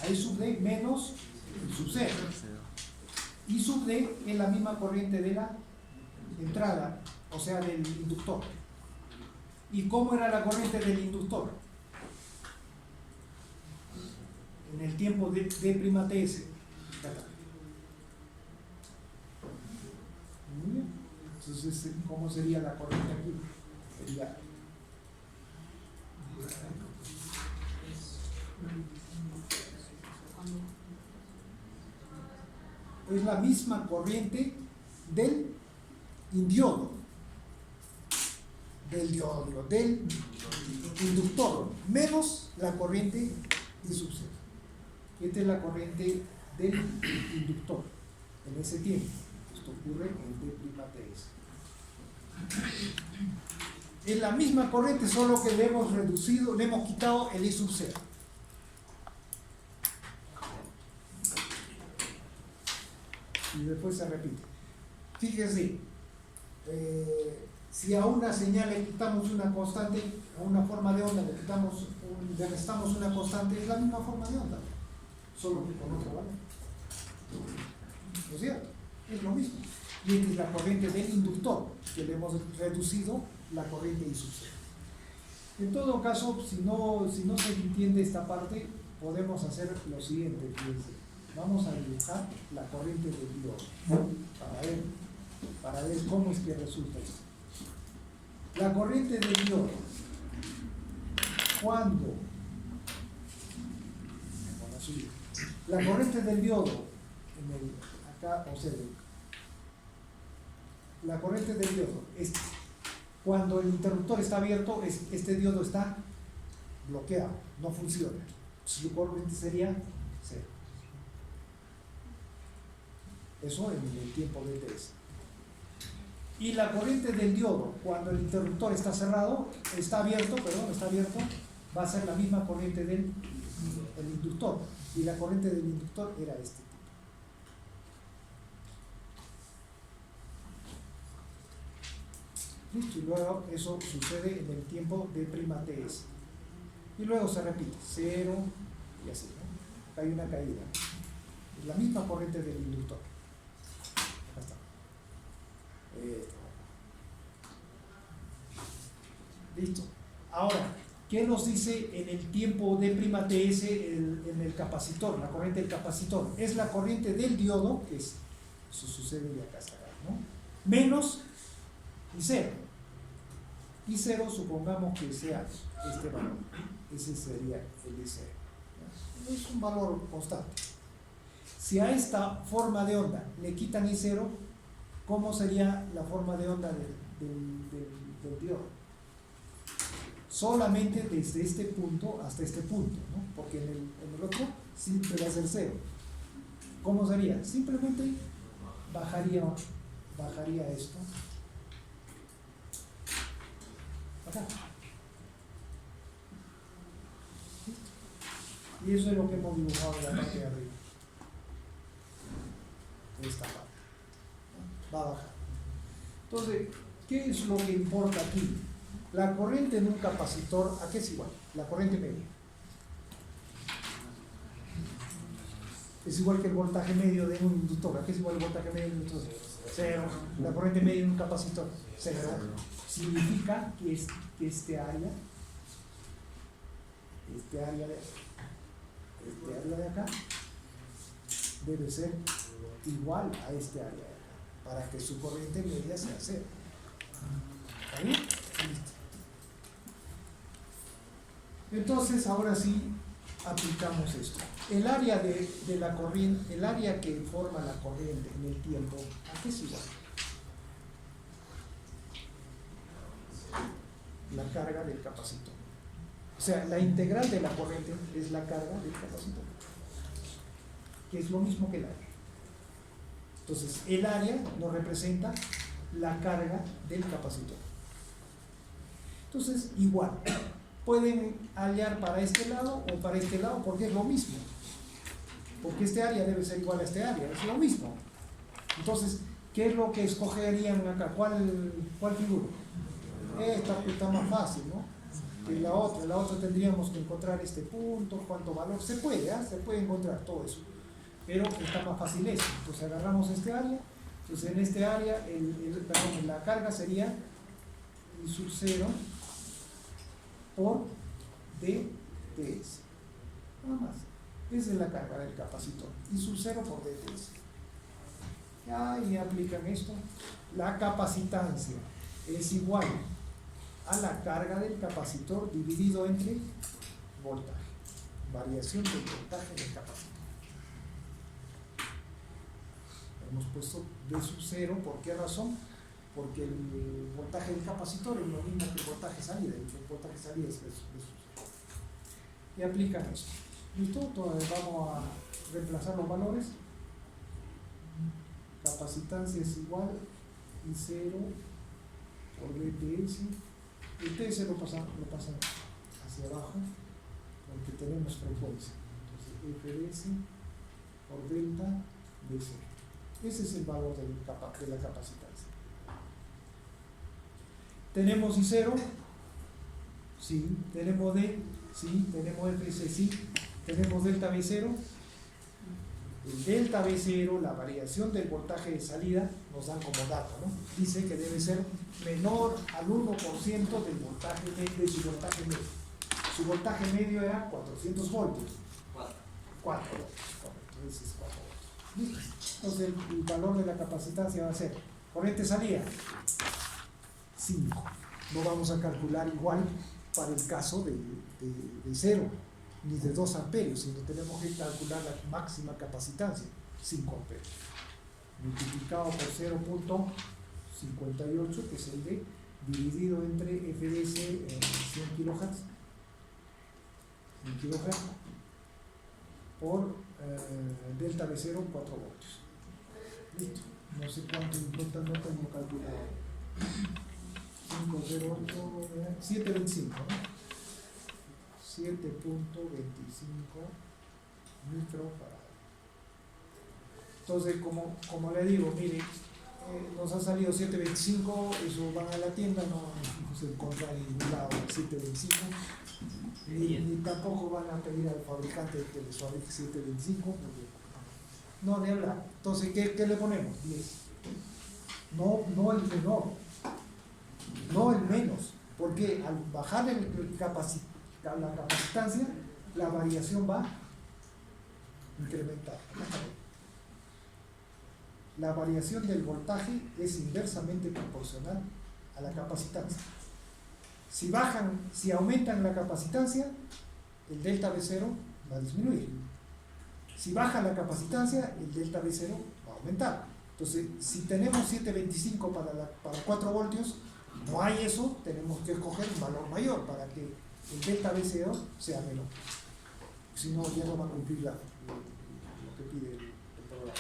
A I sub D menos I sub 0. I sub D es la misma corriente de la entrada, o sea, del inductor. ¿Y cómo era la corriente del inductor? En el tiempo de D'(TS). Entonces, ¿cómo sería la corriente aquí? Sería es la misma corriente del diodo, del inductor, menos la corriente I sub 0. Esta es la corriente del inductor, en ese tiempo. Esto ocurre en D', TS. Es la misma corriente, solo que le hemos reducido, le hemos quitado el I sub 0. Y después se repite. Fíjense, si a una señal le quitamos una constante, a una forma de onda le restamos una constante, es la misma forma de onda, solo que con otro valor. ¿No es cierto? Es lo mismo. Y esta es la corriente del inductor, que le hemos reducido la corriente I sub 0. En todo caso, si no se entiende esta parte, podemos hacer lo siguiente. Fíjense. Vamos a dibujar la corriente del diodo para ver cómo es que resulta esto. La corriente del diodo, cuando la corriente del diodo acá observen, la corriente del diodo es cuando el interruptor está abierto, este diodo está bloqueado, no funciona. Su corriente sería 0. Eso en el tiempo de TS. Y la corriente del diodo, cuando el interruptor está abierto, va a ser la misma corriente del inductor. Y la corriente del inductor era este tipo. Listo, y luego eso sucede en el tiempo de prima TS. Y luego se repite, 0 y así, ¿no? Acá hay una caída. Es la misma corriente del inductor. Acá está. Listo. Ahora, ¿qué nos dice en el tiempo de prima TS en el capacitor? La corriente del capacitor es la corriente del diodo, que es, eso sucede de acá hasta acá, ¿no? Menos y 0. Y 0 supongamos que sea este valor. Ese sería el I0. ¿No? Es un valor constante. Si a esta forma de onda le quitan I0, ¿cómo sería la forma de onda del diodo? Solamente desde este punto hasta este punto, ¿no? Porque en el otro siempre va a ser 0. ¿Cómo sería? Simplemente bajaría esto acá. Y eso es lo que hemos dibujado en la parte de arriba. Esta parte, ¿no? Va a bajar. Entonces, ¿qué es lo que importa aquí? La corriente en un capacitor, ¿a qué es igual? La corriente media. Es igual que el voltaje medio de un inductor. ¿A qué es igual el voltaje medio de un inductor? 0. La corriente media en un capacitor, 0. Significa que este área de acá debe ser igual a este área de acá, para que su corriente media sea 0. ¿Está bien? Listo. Entonces, ahora sí aplicamos esto. El área de la corriente, el área que forma la corriente en el tiempo, ¿a qué es igual? La carga del capacitor. O sea, la integral de la corriente es la carga del capacitor, que es lo mismo que el área. Entonces, el área nos representa la carga del capacitor. Entonces, igual, pueden hallar para este lado o para este lado porque es lo mismo. Porque este área debe ser igual a este área, es lo mismo. Entonces, ¿qué es lo que escogerían acá? ¿Cuál figura? Esta está más fácil, ¿no? Que la otra tendríamos que encontrar este punto, cuánto valor. Se puede, se puede encontrar todo eso. Pero está más fácil eso. Entonces agarramos este área. Entonces en este área, la carga sería I sub 0 por dTs. Nada más. Esa es la carga del capacitor. I sub 0 por dTs. Y aplican esto. La capacitancia es igual a la carga del capacitor dividido entre voltaje. Variación del voltaje del capacitor. Hemos puesto D sub 0, ¿por qué razón? Porque el voltaje del capacitor es lo mismo que el voltaje salida. El voltaje salida es D sub 0. Y aplican esto. ¿Listo? Entonces vamos a reemplazar los valores. capacitancia es igual I0 por BTS. Ustedes lo pasan hacia abajo porque tenemos frecuencia. Entonces FDS por delta B0. Ese es el valor de la capacitancia. ¿Tenemos I0? Sí. ¿Tenemos D? Sí. ¿Tenemos FDS? Sí. ¿Tenemos delta B0? El delta B0, la variación del voltaje de salida, nos dan como dato, ¿no? Dice que debe ser menor al 1% del voltaje de su voltaje medio. Su voltaje medio era 400 voltios. 4 voltios, correcto, ese es 4 voltios. Entonces el valor de la capacitancia va a ser, corriente salida, 5. No vamos a calcular igual para el caso de 0. Ni de 2 amperios, sino tenemos que calcular la máxima capacitancia, 5 amperios, multiplicado por 0.58, que es el D, dividido entre FDS 100 kHz, por delta B0, 4 voltios. Listo. No sé cuánto importa, no tengo calculado. 508, 725, ¿no? 7.25 microfarad. Entonces, como le digo, mire, nos ha salido 7.25, eso van a la tienda, no se encuentra en ningún lado 7.25, ni tampoco van a pedir al fabricante que les fabrique 7.25, no de hablar. Entonces, ¿qué le ponemos? 10. No el menor, no el menos, porque al bajar la capacitancia, la variación va a incrementar. La variación del voltaje es inversamente proporcional a la capacitancia. Si aumentan la capacitancia, el delta B0 va a disminuir. Si baja la capacitancia, el delta B0 va a aumentar. Entonces, si tenemos 7.25 para 4 voltios, no hay eso, tenemos que escoger un valor mayor para que el delta B0 sea menor. Si no, ya no va a cumplir lo que pide el programa.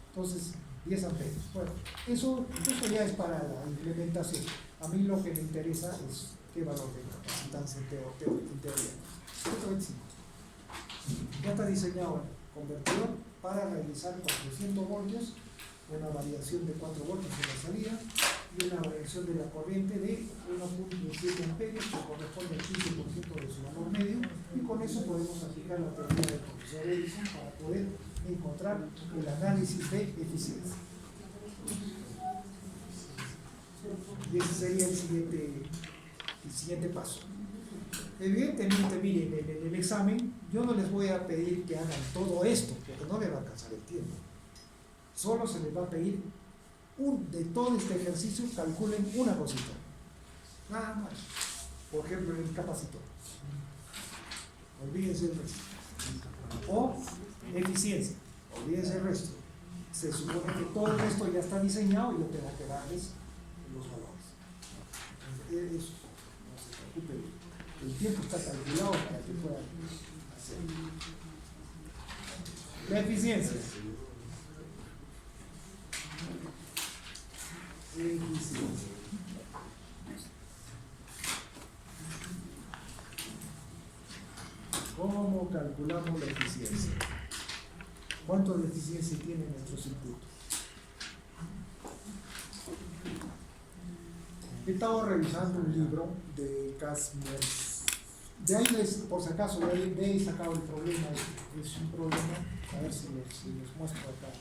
Entonces, 10 amperios. Bueno, eso ya es para la implementación. A mí lo que me interesa es qué valor de capacitancia en teoría. 125. Ya está diseñado el convertidor para realizar 400 voltios, una variación de 4 voltios en la salida y una variación de la corriente de 1.7 amperios, que corresponde al 15% de su valor medio, y con eso podemos aplicar la teoría del profesor Edison para poder encontrar el análisis de eficiencia. Y ese sería el siguiente paso. Evidentemente, miren, en el examen yo no les voy a pedir que hagan todo esto, porque no les va a alcanzar el tiempo. Solo se les va a pedir de todo este ejercicio, calculen una cosita. Nada más. Por ejemplo, el capacitor. Olvídense el resto. O eficiencia. Olvídense el resto. Se supone que todo el resto ya está diseñado y lo tengo que darles los valores. Eso, no se preocupen. El tiempo está calculado para que puedan hacer. La eficiencia. ¿Cómo calculamos la eficiencia? ¿Cuánto de eficiencia tiene nuestro circuito? He estado revisando un libro de Casimir. De ahí, por si acaso, de ahí he sacado el problema. Es un problema. A ver si les muestro acá.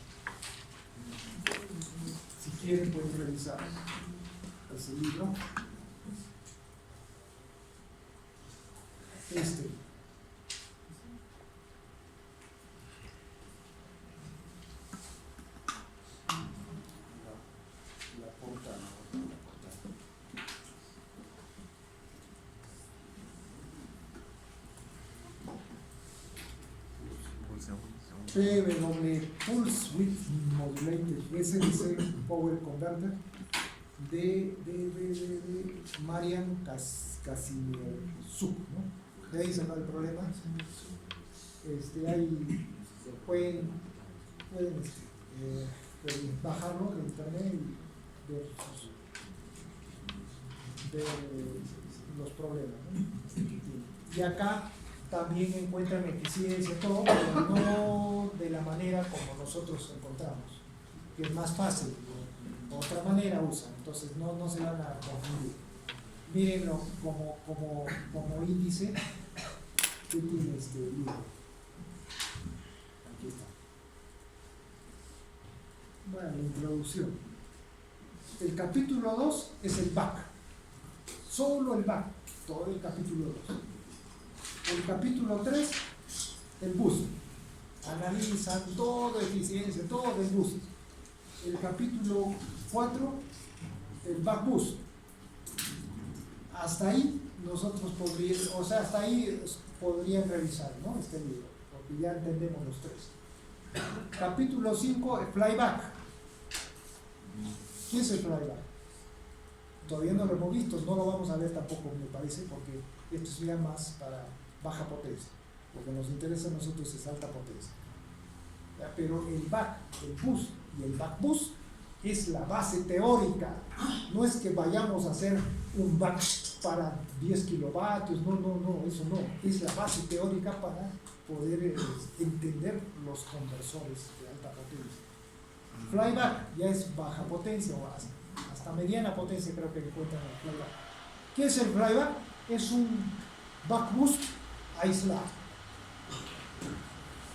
Si quieren pueden revisar ese libro. La portada. PW Pulse Width Modulated SDC Power Converter de Marian Casimir-Suk, ¿no? De ahí se va el problema. Ahí pueden bajarlo de internet y ver los problemas, ¿no? Y acá también encuentran eficiencia, todo, pero no de la manera como nosotros encontramos, que es más fácil, otra manera usan, entonces no se van a confundir. Mírenlo como índice que tiene este libro. Aquí está. Bueno, la introducción. El capítulo 2 es el back, solo el back, todo el capítulo 2. El capítulo 3, el boost. Analizan todo, eficiencia, todo el boost. El capítulo 4, el back boost. Hasta ahí nosotros podrían revisar, ¿no? Este libro, porque ya entendemos los tres. Capítulo 5, el flyback. ¿Qué es el flyback? Todavía no lo hemos visto, no lo vamos a ver tampoco, me parece, porque esto sería más para baja potencia. Lo que nos interesa a nosotros es alta potencia. ¿Ya? Pero el back, el boost y el back boost es la base teórica. No es que vayamos a hacer un back para 10 kilovatios, no, eso no. Es la base teórica para poder entender los conversores de alta potencia. Flyback ya es baja potencia o hasta mediana potencia, creo que encuentran el flyback. ¿Qué es el flyback? Es un back boost aislado.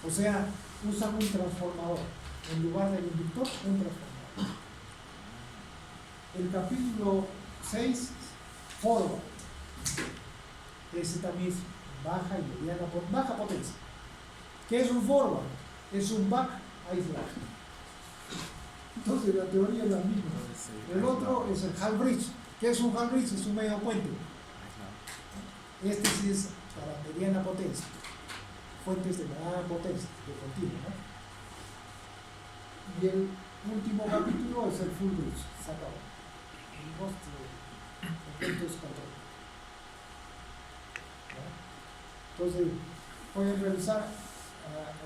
O sea, usan un transformador. En lugar del inductor, un transformador. El capítulo 6, forward. Ese también es baja y mediana baja potencia. ¿Qué es un forward? Es un back aislado. Entonces la teoría es la misma. El otro es el half bridge. ¿Qué es un half bridge? Es un medio puente. Este sí es para mediana potencia. Fuentes de mediana potencia, de continuo, ¿no? Y el último capítulo es el full bridge. Se acabó. Entonces, pueden revisar.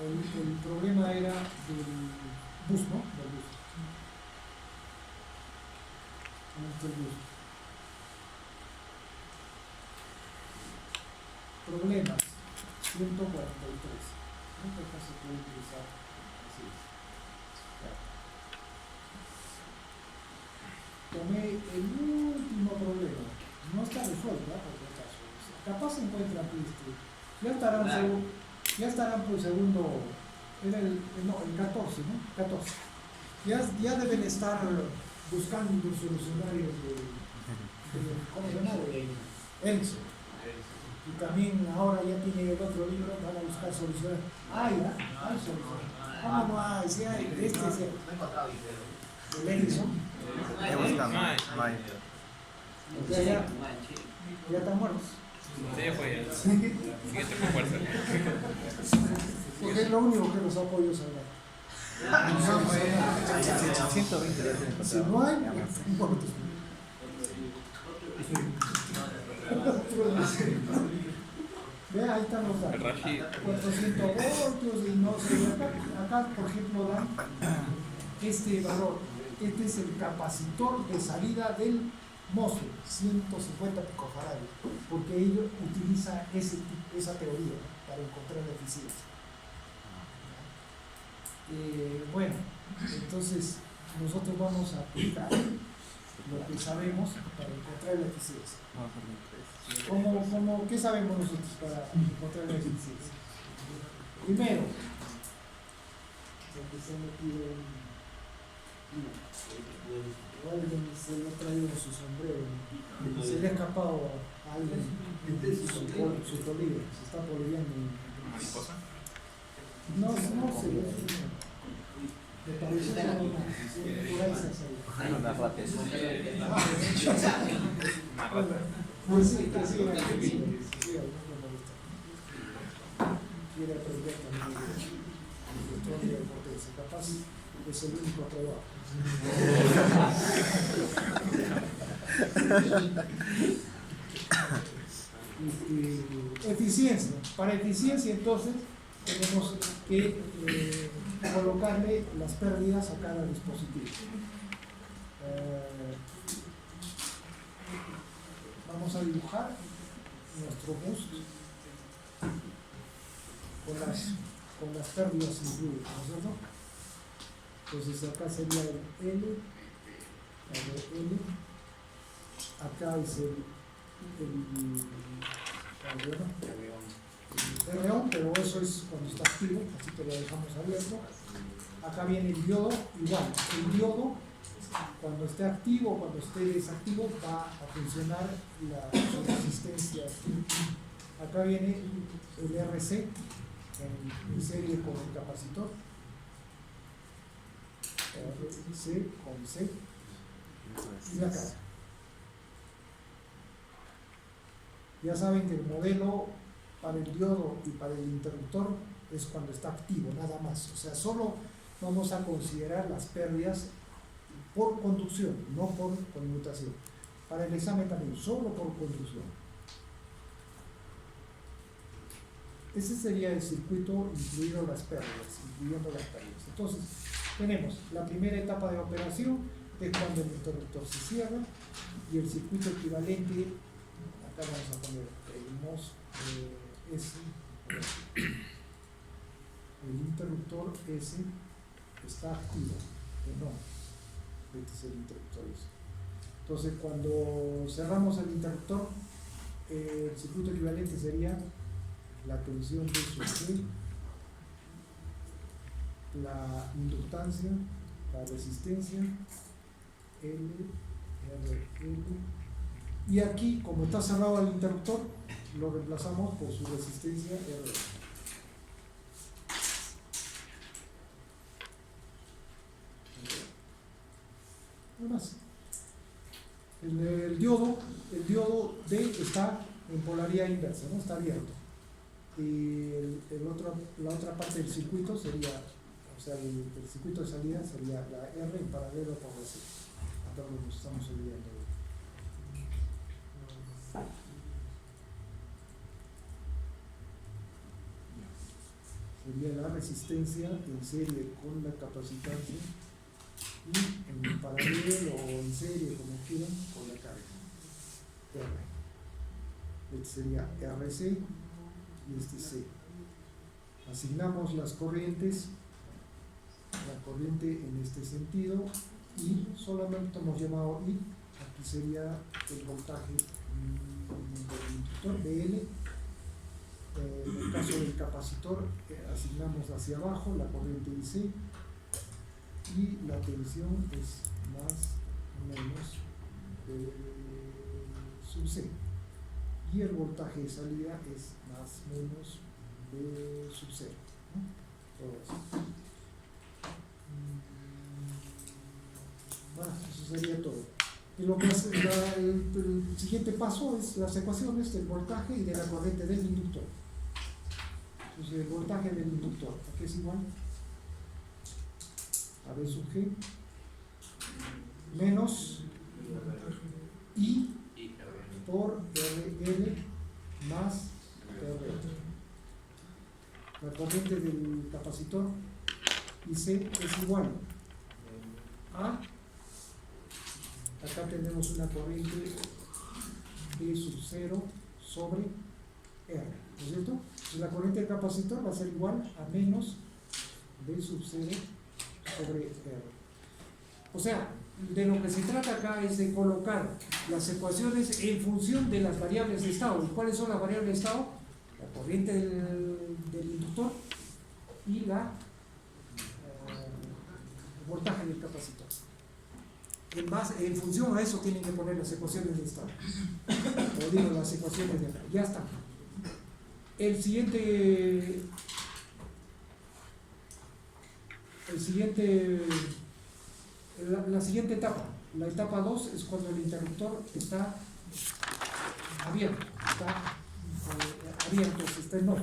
El problema era del bus, ¿no? Del bus. Problemas 143. Nunca se puede utilizar así. Tomé el último problema. No está resuelto, ¿no? Por caso. Capaz se encuentra triste. Ya estarán por segundo. Era el 14, ¿no? 14. Ya deben estar buscando los solucionarios de ¿cómo se llama? De Enzo. Y también ahora ya tiene el otro libro, van a buscar soluciones. Hay soluciones. ¿Cómo no hay? Sí hay. Este es el Edison. Ya están muertos. Sí, fue ya. Siguiente con fuerza. Porque es lo único que los apoyos ahora. 120. Si no hay, muertos. Ve, ahí están los datos. 400 voltios y no sé. Acá, por ejemplo, dan este valor. Este es el capacitor de salida del MOSFET, 150 picofarads, porque ellos utilizan esa teoría, ¿no? Para encontrar la eficiencia. Bueno, entonces nosotros vamos a aplicar lo que sabemos para encontrar la eficiencia. ¿Qué sabemos nosotros para encontrar la eficiencia? Primero, que se ha metido alguien se le ha traído su sombrero, se le ha escapado a alguien su colibrí, se está poliviando. ¿Mariposa? No sé, me pareció que era una rata. Pues sí, que sí, quiere aprender también de potencia, capaz es el único trabajo. Eficiencia. Para eficiencia, entonces, tenemos que colocarle las pérdidas a cada dispositivo. Vamos a dibujar nuestro boost con las pérdidas incluidas, ¿no es cierto? Entonces acá sería el L, acá es el R-ON, pero eso es cuando está activo, así que lo dejamos abierto. Acá viene el diodo, igual, el diodo cuando esté activo o cuando esté desactivo va a funcionar su resistencia. Acá viene el RC en serie con el capacitor, RC con C y la carga. Ya saben que el modelo para el diodo y para el interruptor es cuando está activo, nada más. O sea, solo vamos a considerar las pérdidas por conducción, no por conmutación. Para el examen también, solo por conducción. Ese sería el circuito incluido las pérdidas, incluyendo las pérdidas. Entonces, tenemos la primera etapa de operación, es cuando el interruptor se cierra, y el circuito equivalente, acá vamos a poner el MOS S, el interruptor S está activo, o no, este es el interruptor S. Entonces, cuando cerramos el interruptor, el circuito equivalente sería la tensión de su C, la inductancia, la resistencia, L, R, L, y aquí, como está cerrado el interruptor, lo reemplazamos por su resistencia R. Nada más. El diodo D está en polaridad inversa, ¿no? Está abierto. Y la otra parte del circuito sería, o sea, el circuito de salida sería la R en paralelo con la C. Acá nos estamos olvidando. Sería la resistencia en serie con la capacitancia y en paralelo o en serie, como quieran, con la carga. R. Este sería RC y este C. Asignamos las corrientes, la corriente en este sentido, y solamente hemos llamado I. Aquí sería el voltaje del inductor BL. En el caso del capacitor, asignamos hacia abajo la corriente IC y la tensión es más o menos sub C, y el voltaje de salida es más o menos de sub 0, ¿no? Todo eso. Bueno, eso sería todo. Y lo que es el siguiente paso es las ecuaciones del voltaje y de la corriente del inductor. Entonces, el voltaje del inductor, aquí es igual a B sub G menos I por RL más R. La corriente del capacitor IC es igual a, acá tenemos una corriente B sub 0 sobre R, ¿no es cierto? Entonces, la corriente del capacitor va a ser igual a menos B sub 0 sobre R. O sea, de lo que se trata acá es de colocar las ecuaciones en función de las variables de estado. ¿Y cuáles son las variables de estado? La corriente del inductor y el voltaje del capacitor. En función a eso tienen que poner las ecuaciones de estado. O digo, las ecuaciones de acá. Ya está. La siguiente etapa, la etapa 2, es cuando el interruptor está abierto, está en off.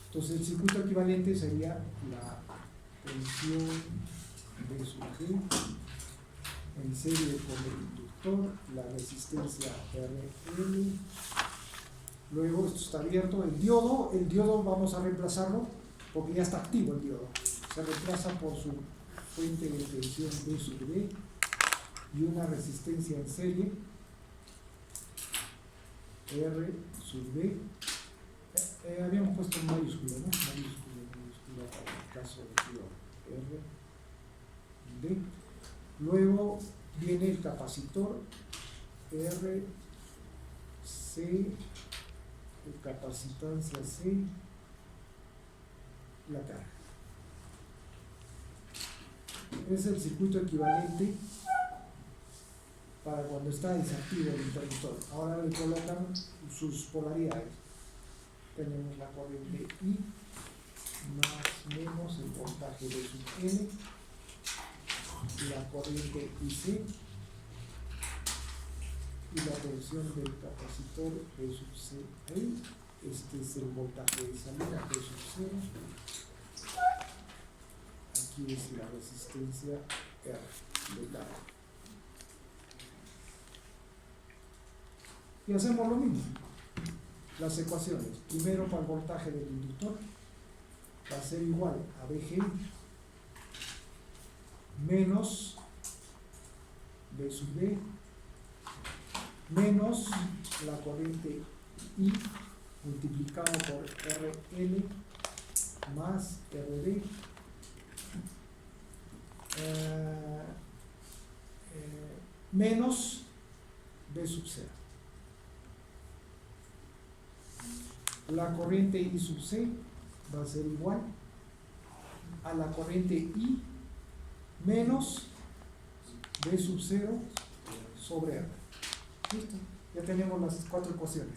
Entonces el circuito equivalente sería la tensión de su G en serie con el inductor, la resistencia RL Luego esto está abierto. El diodo vamos a reemplazarlo porque ya está activo el diodo. Se reemplaza por su fuente de tensión B sub D y una resistencia en serie R sub D. Habíamos puesto en mayúscula, ¿no? Mayúscula para el caso del diodo. R D. Luego viene el capacitor R C, el capacitancia C, la carga. Es el circuito equivalente para cuando está desactivo el interruptor. Ahora le colocan sus polaridades. Tenemos la corriente I más menos el voltaje de sub N, la corriente IC y la tensión del capacitor de sub C ahí. Este es el voltaje de salida de sub 0. Aquí es la resistencia R de carga. Y hacemos lo mismo. Las ecuaciones. Primero para el voltaje del inductor va a ser igual a BG menos B sub D menos la corriente I multiplicado por RL más RD menos B sub 0. La corriente I sub C va a ser igual a la corriente I menos B sub 0 sobre R. ¿Listo? Ya tenemos las 4 ecuaciones.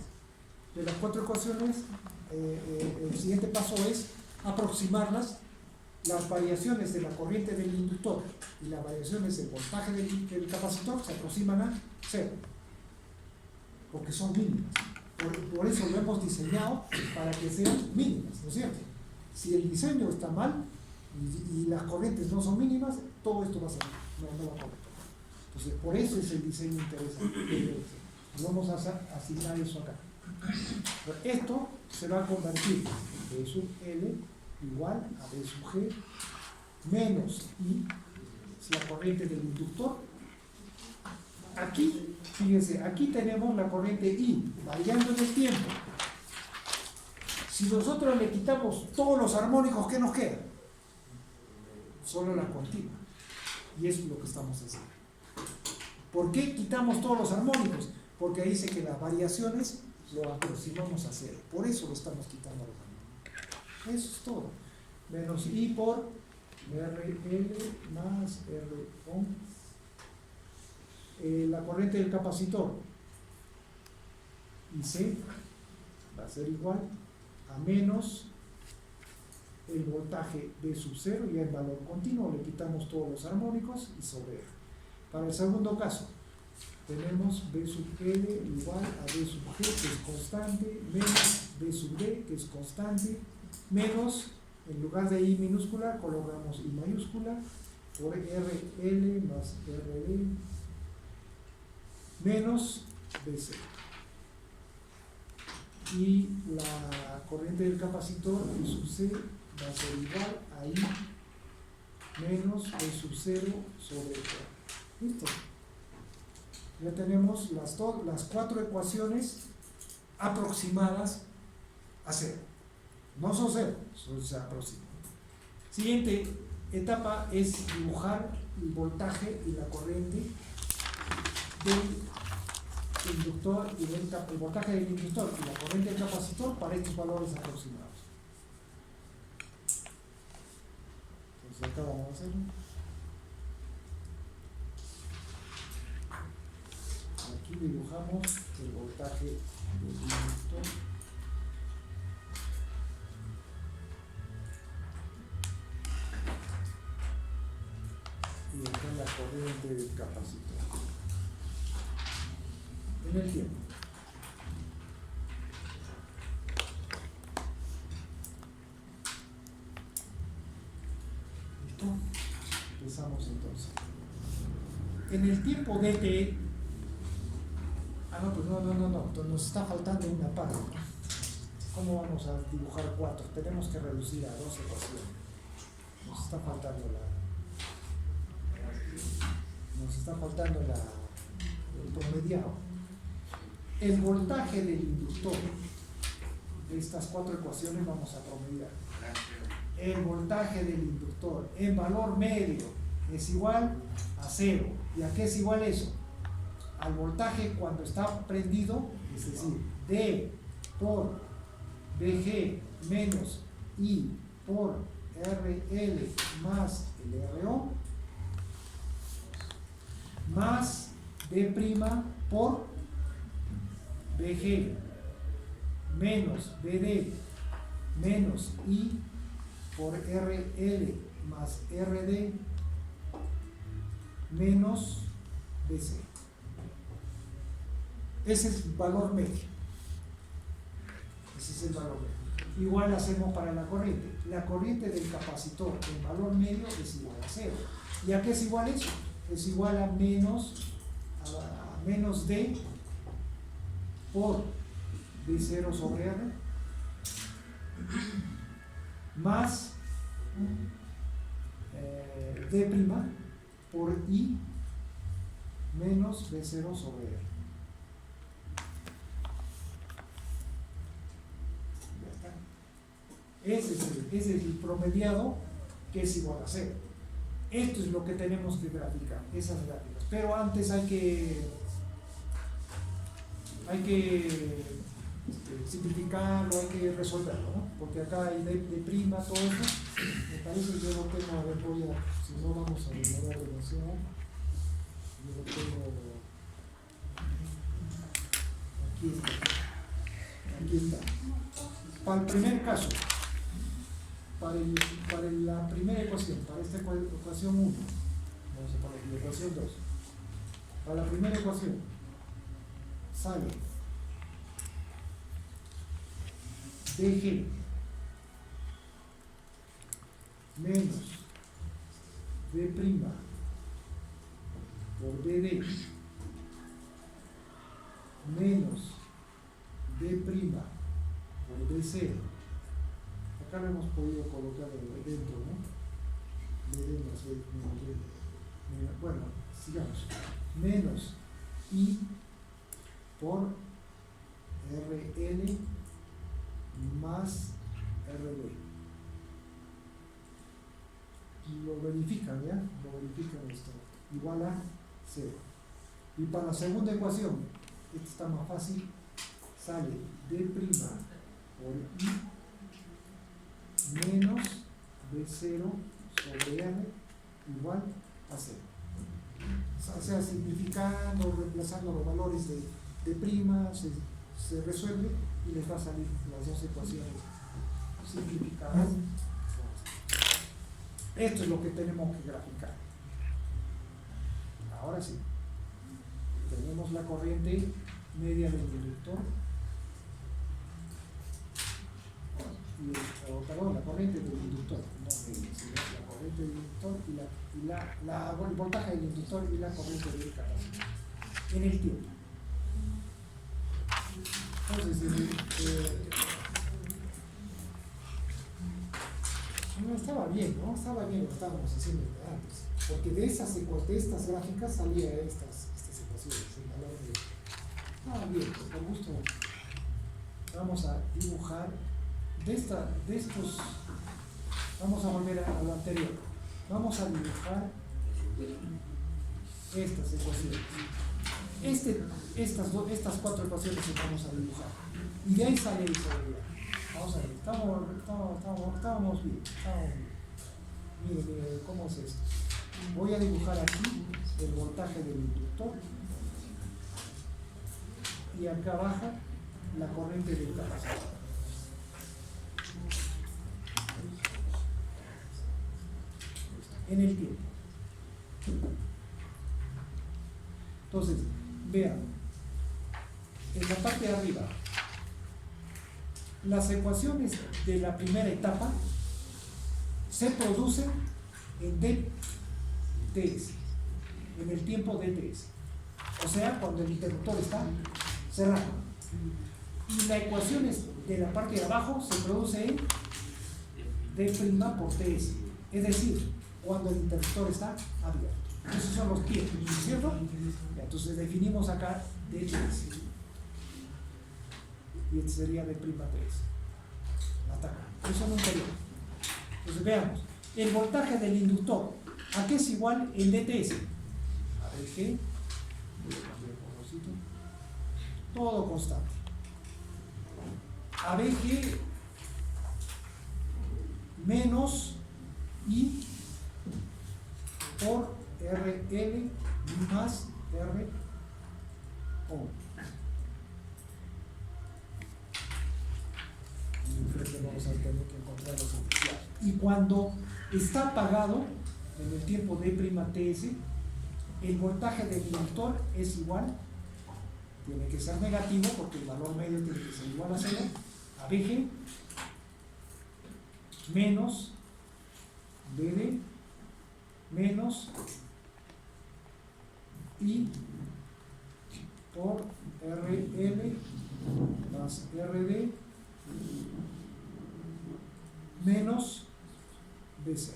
De las 4 ecuaciones, el siguiente paso es aproximarlas. Las variaciones de la corriente del inductor y las variaciones del voltaje del capacitor se aproximan a 0, porque son mínimas. Por eso lo hemos diseñado para que sean mínimas, ¿no es cierto? Si el diseño está mal y las corrientes no son mínimas, todo esto va a salir, no va a correr. Entonces, por eso es el diseño interesante. Vamos a asignar eso acá. Esto se va a convertir en B sub L igual a B sub G menos I, si la corriente del inductor. Aquí, fíjense, aquí tenemos la corriente I variando en el tiempo. Si nosotros le quitamos todos los armónicos, ¿qué nos queda? Solo la continua. Y eso es lo que estamos haciendo. ¿Por qué quitamos todos los armónicos? Porque dice que las variaciones lo aproximamos a 0. Por eso lo estamos quitando los armónicos. Eso es todo. Menos I por RL más R con la corriente del capacitor IC va a ser igual a menos el voltaje B sub 0, ya en valor continuo, le quitamos todos los armónicos y sobre R. Para el segundo caso, tenemos B sub L igual a B sub G, que es constante, menos B sub D, que es constante, menos, en lugar de I minúscula, colocamos I mayúscula, por RL más RD, menos B0. Y la corriente del capacitor I sub C va a ser igual a I menos B sub 0 sobre R. ¿Listo? Ya tenemos las 4 ecuaciones aproximadas a 0. No son 0, se aproximan. Siguiente etapa es dibujar el voltaje y la corriente del inductor y el voltaje del inductor y la corriente del capacitor para estos valores aproximados. Entonces acá vamos a hacerlo. Aquí dibujamos el voltaje del inductor y acá la corriente del capacitor en el tiempo. ¿Listo? Empezamos entonces. En el tiempo dt no, pues no. Entonces nos está faltando una parte, ¿no? ¿Cómo vamos a dibujar 4? Tenemos que reducir a 2 ecuaciones. Nos está faltando el promediado. El voltaje del inductor de estas 4 ecuaciones vamos a promediar. El voltaje del inductor en valor medio es igual a 0. ¿Y a qué es igual eso? Al voltaje cuando está prendido, es decir, D por Vg menos I por RL más el RO más D' por Vg menos Vd menos I por RL más RD menos Vc. Ese es el valor medio. Ese es el valor medio. Igual hacemos para la corriente. La corriente del capacitor en valor medio es igual a 0. ¿Y a qué es igual eso? Es igual a menos D por D0 sobre R más D' por I menos D0 sobre R. Ese es el promediado, que es igual a 0. Esto es lo que tenemos que graficar, esas gráficas. Pero antes hay que simplificarlo, hay que resolverlo, ¿no? Porque acá hay de prima, todo eso. Me parece que yo no tengo, a ver, si no vamos a demorar demasiado. Yo lo tengo. Aquí está. Para el primer caso, para la primera ecuación, para esta ecuación 1, vamos a poner la ecuación 2. Para la primera ecuación, sale dg menos d' por dd menos d' por d0. Acá lo hemos podido colocar dentro, ¿no? dd más d menos d. Bueno, sigamos. Menos i por rl más rd. Lo verifican, ¿ya? Lo verifican esto. Igual a 0. Y para la segunda ecuación, esta está más fácil, sale d' por i menos d0 sobre r igual a 0. O sea, simplificando, reemplazando los valores de prima, se resuelve y les va a salir las dos ecuaciones simplificadas. Esto es lo que tenemos que graficar. Ahora sí, tenemos la corriente media del inductor la corriente del inductor, no la corriente del inductor y el voltaje del inductor y la corriente del capacitor en el tiempo. Entonces, no estaba bien, ¿no? Estaba bien lo que estábamos haciendo antes, porque de estas gráficas salía estas ecuaciones, el valor de... Estaba bien, por gusto vamos a dibujar vamos a volver a lo anterior, vamos a dibujar estas ecuaciones. Estas 4 ecuaciones que vamos a dibujar. Y de ahí sale el seguridad. Vamos a ver, estábamos bien. Miren, ¿cómo es esto? Voy a dibujar aquí el voltaje del inductor. Y acá abajo la corriente del capacitor. En el tiempo. Entonces, vean, en la parte de arriba, las ecuaciones de la primera etapa se producen en dts, en el tiempo dts. O sea, cuando el interruptor está cerrado. Y la ecuación de la parte de abajo se produce en D' por TS, es decir, cuando el interruptor está abierto. Esos son los tiempos, ¿cierto? Entonces definimos acá DTS. Y este sería D' TS. Hasta acá. Eso no interesa. Entonces veamos. El voltaje del inductor, ¿a qué es igual en DTS? A ver qué. Voy a cambiar el colorcito. Todo constante. ABG menos I por RL más RO. Vamos a tener que encontrar los iniciales. Y cuando está apagado en el tiempo d'TS, el voltaje del inductor es igual, tiene que ser negativo porque el valor medio tiene que ser igual a 0, a BG menos BD menos I por RL más RD menos B0.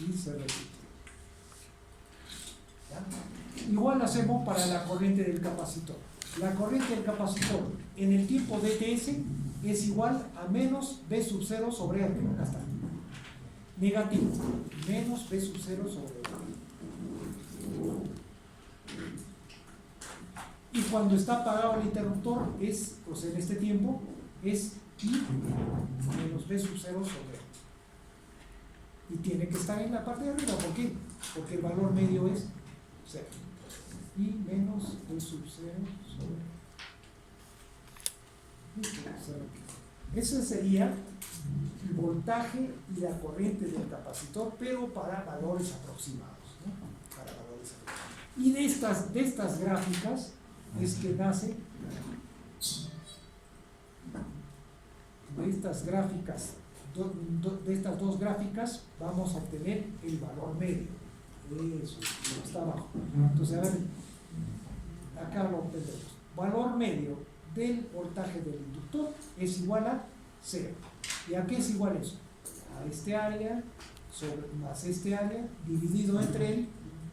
Y se repite. ¿Ya? Igual hacemos para la corriente del capacitor. La corriente del capacitor en el tiempo DTS es igual a menos B sub 0 sobre R. Acá está. Negativo. Menos B sub 0 sobre R. Y cuando está apagado el interruptor es, pues en este tiempo, es I menos B sub 0 sobre R. Y tiene que estar en la parte de arriba. ¿Por qué? Porque el valor medio es 0. I menos B sub 0 sobre ese sería el voltaje y la corriente del capacitor, pero para valores aproximados, ¿no? Para valores aproximados. Y de estas gráficas es que nace, de estas gráficas, de estas dos gráficas vamos a obtener el valor medio. Eso, lo que está abajo. Entonces, a ver, acá lo obtendremos. Valor medio del voltaje del inductor es igual a 0. ¿Y a qué es igual eso? A este área más este área dividido entre el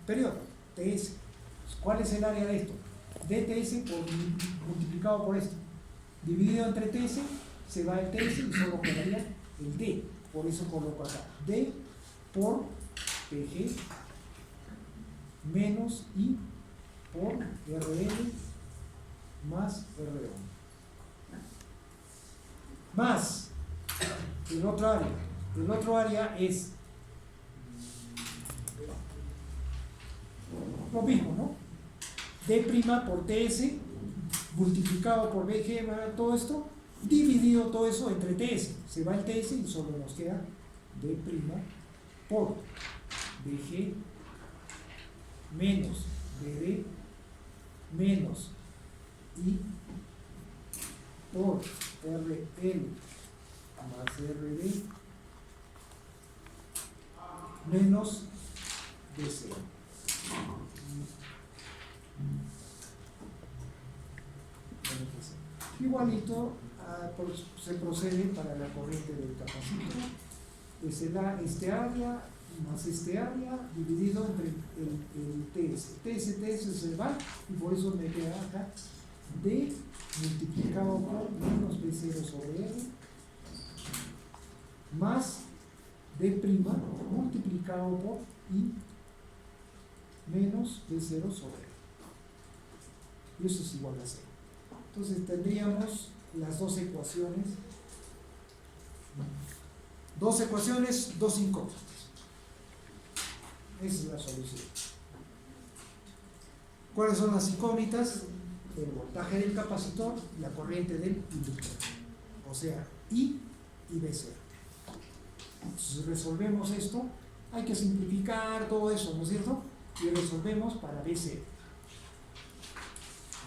periodo, TS. ¿Cuál es el área de esto? DTS multiplicado por esto. Dividido entre TS, se va el TS y solo quedaría el D. Por eso coloco acá D por PG menos I por RL más RO. Más el otro área. El otro área es lo mismo, ¿no? D' por TS multiplicado por BG, todo esto, dividido todo eso entre TS. Se va el TS y solo nos queda D' por BG menos BD menos I por RL más RD menos DC. Igualito se procede para la corriente del capacitor. Se da este área más este área dividido entre el TS. TS se va y por eso me queda acá D multiplicado por menos B0 sobre R más D' multiplicado por I menos B0 sobre R. Y eso es igual a 0. Entonces tendríamos las dos ecuaciones. Dos ecuaciones, dos incógnitas. Esa es la solución. ¿Cuáles son las incógnitas? El voltaje del capacitor y la corriente del inductor. O sea, I y B0. Entonces resolvemos esto. Hay que simplificar todo eso, ¿no es cierto? Y resolvemos para B0.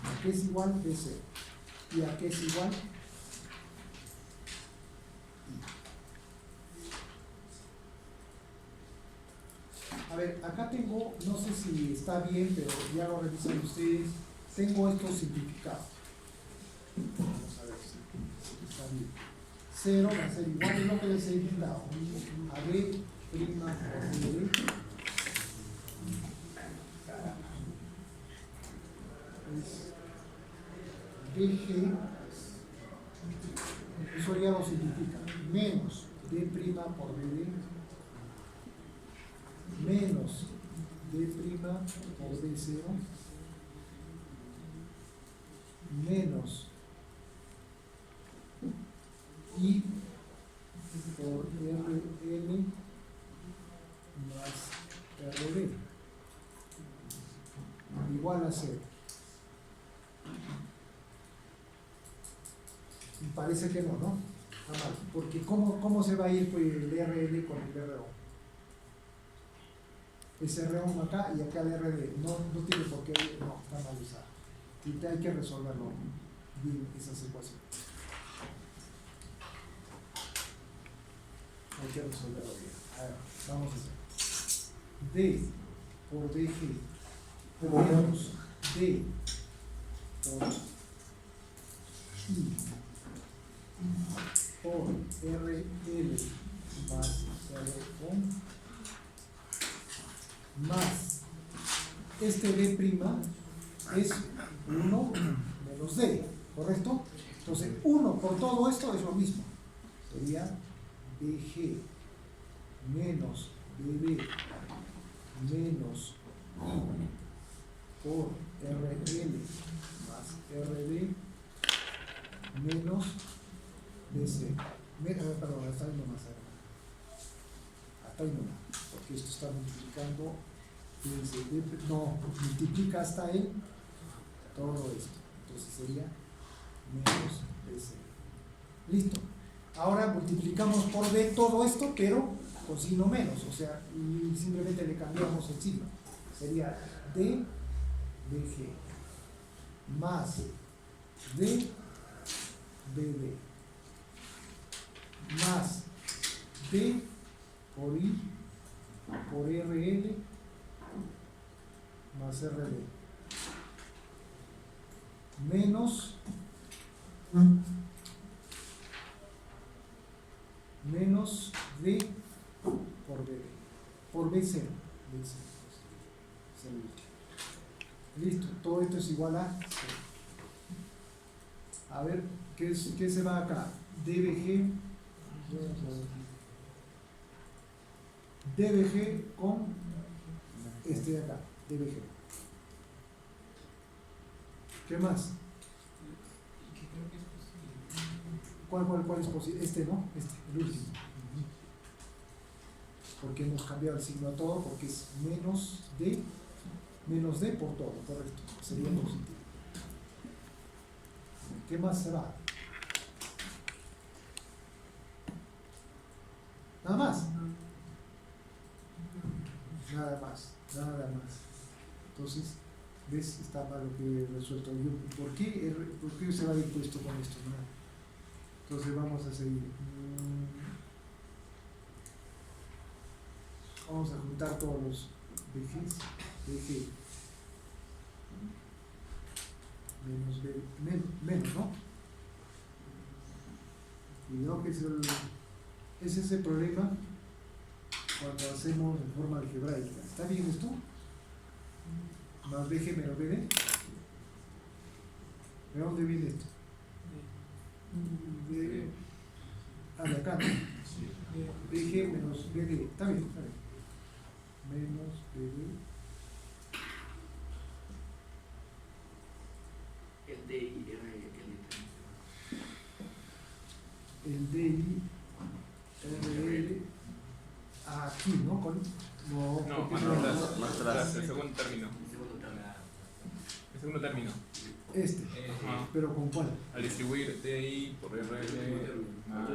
¿A qué es igual B0? ¿Y a qué es igual? A ver, acá tengo, no sé si está bien, pero ya lo revisan ustedes. Tengo esto simplificado. Vamos a ver si está bien. 0 va a ser igual a lo que les he indicado. A B prima por B. Es BG, eso ya lo simplifica, menos D' por BD, menos D' por D0, menos I por RL más RD, igual a 0. Parece que no, ¿no? Está mal, porque ¿cómo se va a ir pues, el RL con el RO? Es R1 acá y acá el RD. No tiene por qué, no, está mal usado. Hay que resolverlo bien esas ecuaciones. Hay que resolverlo bien. A ver, vamos a hacer. D por DG menos D por I por RL más RO más este D' es 1 menos D, ¿correcto? Entonces 1 por todo esto es lo mismo, sería BG menos BD menos I por RL más RD menos DC. Perdón, hasta ahí nomás. Hasta ahí nomás, porque esto está multiplicando. Fíjense, no, multiplica hasta él todo esto. Entonces sería menos DC. Listo. Ahora multiplicamos por D todo esto, pero con signo menos. O sea, y simplemente le cambiamos el signo. Sería D BG más D BD más D por I por RL más RD menos D por BD por B0. Listo, todo esto es igual a 0. A ver, ¿qué se va acá? DBG con este de acá, DBG. ¿Qué más? ¿Cuál es posible? Este, ¿no? El último. Porque hemos cambiado el signo a todo, porque es menos D por todo, correcto. Sería positivo. ¿Qué más se va? Nada más. Nada más. Entonces, ¿ves? Está mal lo que he resuelto yo. ¿Por qué se va a ir puesto con esto? Nada. Entonces vamos a seguir. Vamos a juntar todos los BG menos B, menos, ¿no? Cuidado que es ese problema cuando hacemos en forma algebraica. ¿Está bien esto? Más BG menos BD. ¿De dónde viene esto? De acá, ¿no? BG menos BD. Está bien. Menos BD. El DI era el DI RL aquí, ¿no? No, más atrás, el segundo término. El segundo término. Pero ¿con cuál? Al distribuir DI por RL más...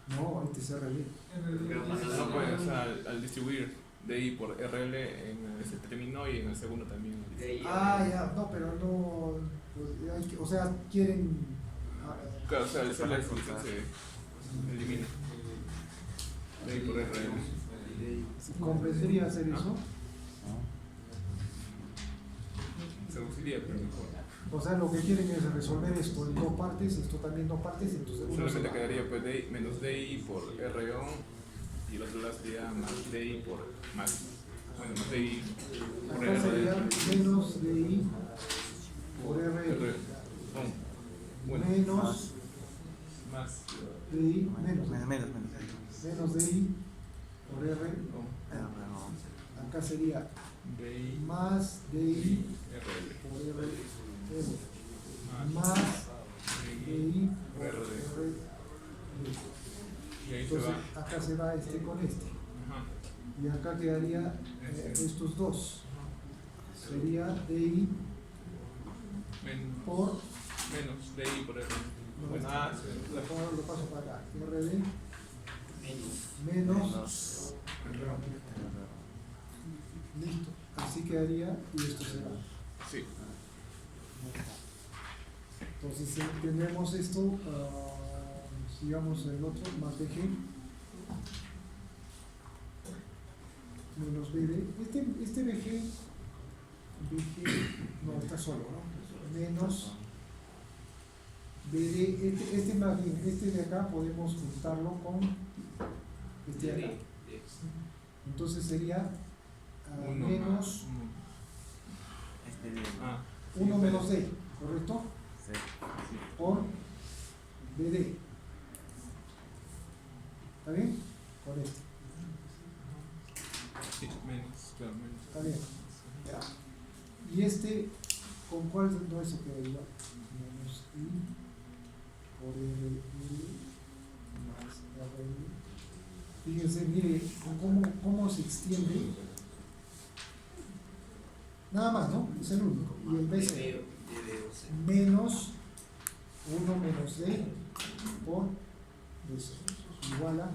No, este es RL. No puede, o sea, al distribuir DI por RL en ese término y en el segundo también. Ya, no, pero no. Pues, o sea, quieren. Claro, o sea, el se elimina. DI por RL. ¿Comprendería hacer eso? Se reduciría, pero mejor. O sea, lo que quieren es resolver esto en dos partes, esto también en dos partes, entonces uno se Solamente va. quedaría pues DI, menos DI por RO y el otro lado sería más DI por más. Bueno, más DI por Acá sería RD. menos DI por R. R Bueno, menos más. DI menos DI por R. Acá sería DI más DI RL. por R Más más DI por RD. R. Y ahí se Entonces va. acá se va este con este. Ajá. Y acá quedaría estos dos. Sería DI por Menos DI por RD. no, Bueno, lo paso para acá. RD menos. Listo. Así quedaría y esto se va. sí. Entonces si tenemos esto, sigamos el otro, más BG menos BD. Este BG no está solo, ¿no? Menos BD, este más bien, este de acá podemos juntarlo con este de acá. Entonces sería Uno menos Ah, 1 menos D, ¿correcto? Por BD. ¿Está bien? Con este. sí, menos, claro, menos. Está bien. Ya. Y este, ¿con cuál no eso queda igual? Menos I por RI más RI. Fíjense, mire cómo se extiende. Nada más, ¿no? Es el único. Y el BC menos 1 menos D por BC igual a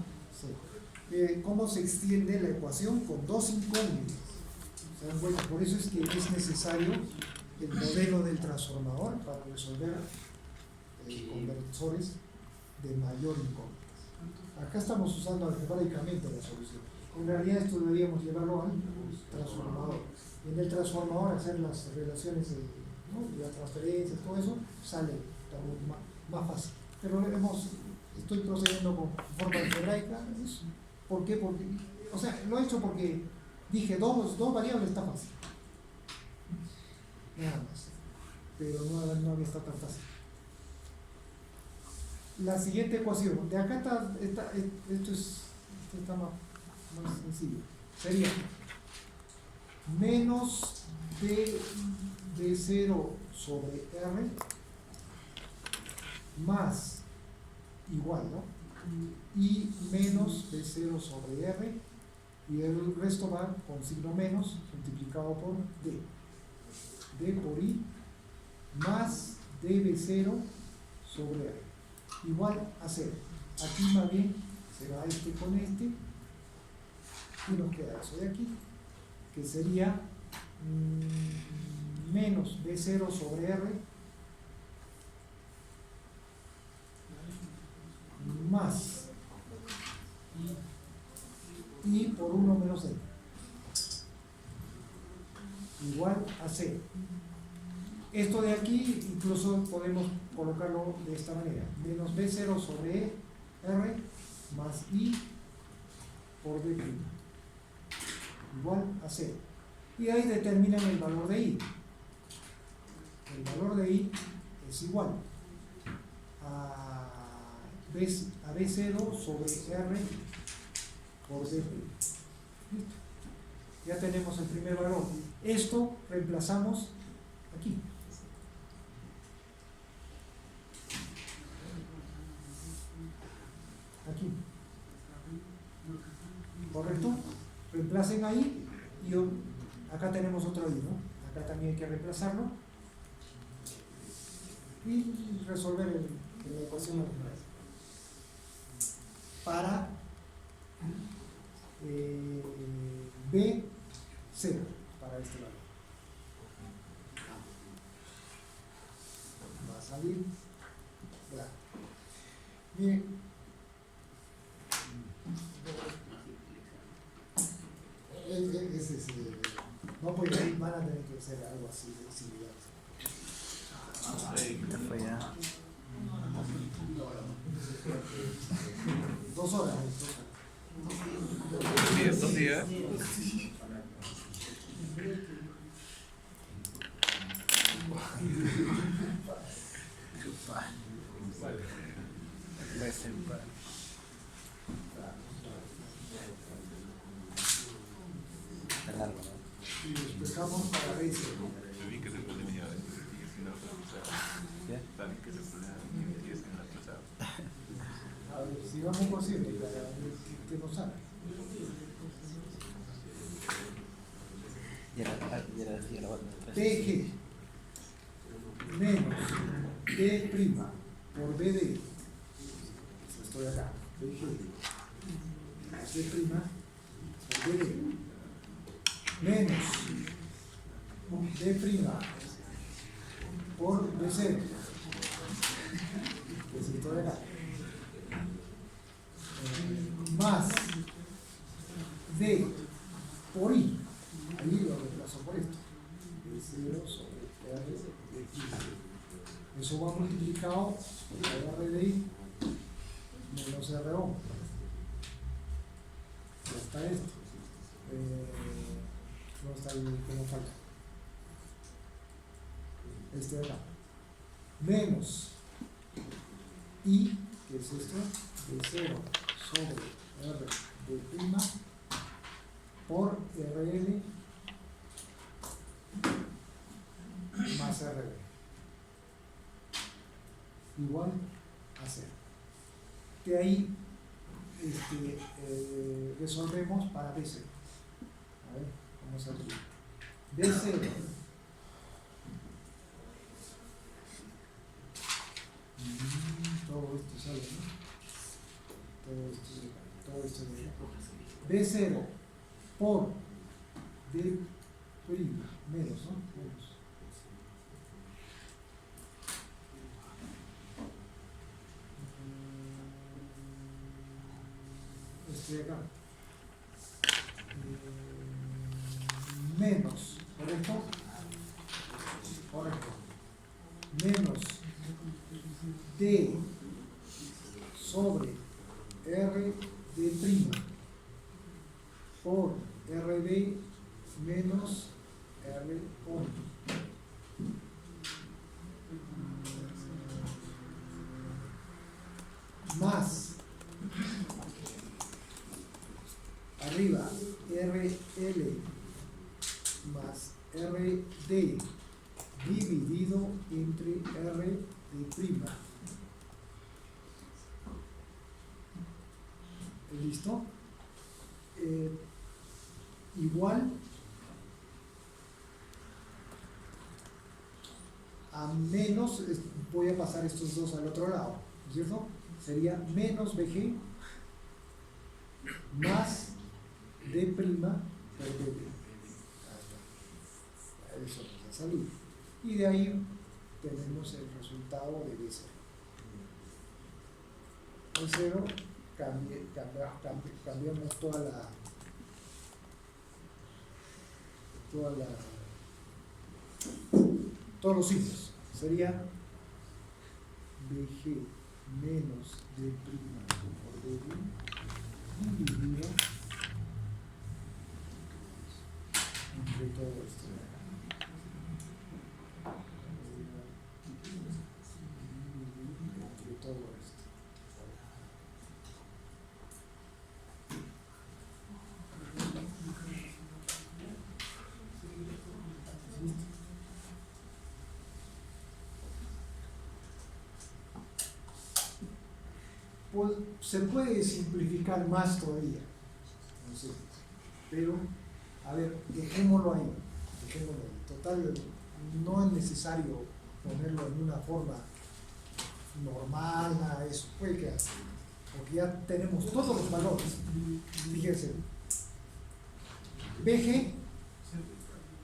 0. ¿Cómo se extiende la ecuación? Con dos incógnitas. ¿Se dan cuenta? Por eso es que es necesario el modelo del transformador para resolver conversores de mayor incógnita. Acá estamos usando algebraicamente la solución. En realidad esto deberíamos llevarlo al transformador. En el transformador hacer las relaciones, ¿no? Las transferencias, todo eso, sale más fácil. Pero estoy procediendo con forma algebraica. ¿Por qué? Porque, o sea, lo he hecho porque dije dos variables está fácil. Nada más. Pero no había estado tan fácil. La siguiente ecuación, de acá esto está más sencillo. Sería menos D0 sobre R más igual, ¿no? Y menos D0 sobre R y el resto va con signo menos multiplicado por D. D por I más DB0 sobre R igual a 0. Aquí más bien se va este con este y nos queda eso de aquí, que sería menos B0 sobre R más I por 1 menos D igual a 0. Esto de aquí incluso podemos colocarlo de esta manera, menos B0 sobre R más I por D' igual a 0. Y ahí determinan el valor de I. El valor de I es igual a B0 sobre R por D'. ¿Listo? Ya tenemos el primer valor. Esto reemplazamos aquí. Aquí. ¿Correcto? Reemplacen ahí y acá tenemos otro I, ¿no? Acá también hay que reemplazarlo y resolver la ecuación para B0 para este valor. Va a salir. Ya. Bien. hacer algo así de similar. Ya fue ya. 2 horas. 2 días. Está largo, ¿no? Y despejamos para B0. Yo vi que ese problema ya sigue siendo atrasado. ¿Qué? Saben que ese problema sigue siendo atrasado. A ver, sigamos por 100 para ver qué nos sale. Ya la otra. DG menos D' por BD. Estoy acá. DG D' por BD menos D' por BC. Pues estoy acá. Más D por I. Ahí lo reemplazo por esto. D0 sobre R de I. Eso va multiplicado por R de I menos R1. Ya está esto. No está el que nos falta. Este de acá. Menos I, que es esto, D0 sobre R de prima por RL más RB igual a 0. De ahí resolvemos para B0. A ver, vamos a ver. B0 todo esto sale, ¿no? Todo esto de B0 por D' menos, ¿no? Menos. Este de acá. Menos, ¿correcto? Correcto. Menos D sobre R de prima por RD menos R1 más arriba RL más RD dividido entre R de prima. ¿Listo? Igual a menos, voy a pasar estos dos al otro lado, ¿cierto? Sería menos BG más D' por BB. Eso nos va a salir. Y de ahí tenemos el resultado de B0. B0 cambiamos todos los signos. Sería BG menos D' por BB dividido entre todo esto de acá. Entre todo esto. ¿Listo? Pues se puede simplificar más todavía, no sé, pero a ver, dejémoslo ahí. Total, no es necesario ponerlo en una forma normal, nada de eso, puede quedar, porque ya tenemos todos los valores. Fíjense, BG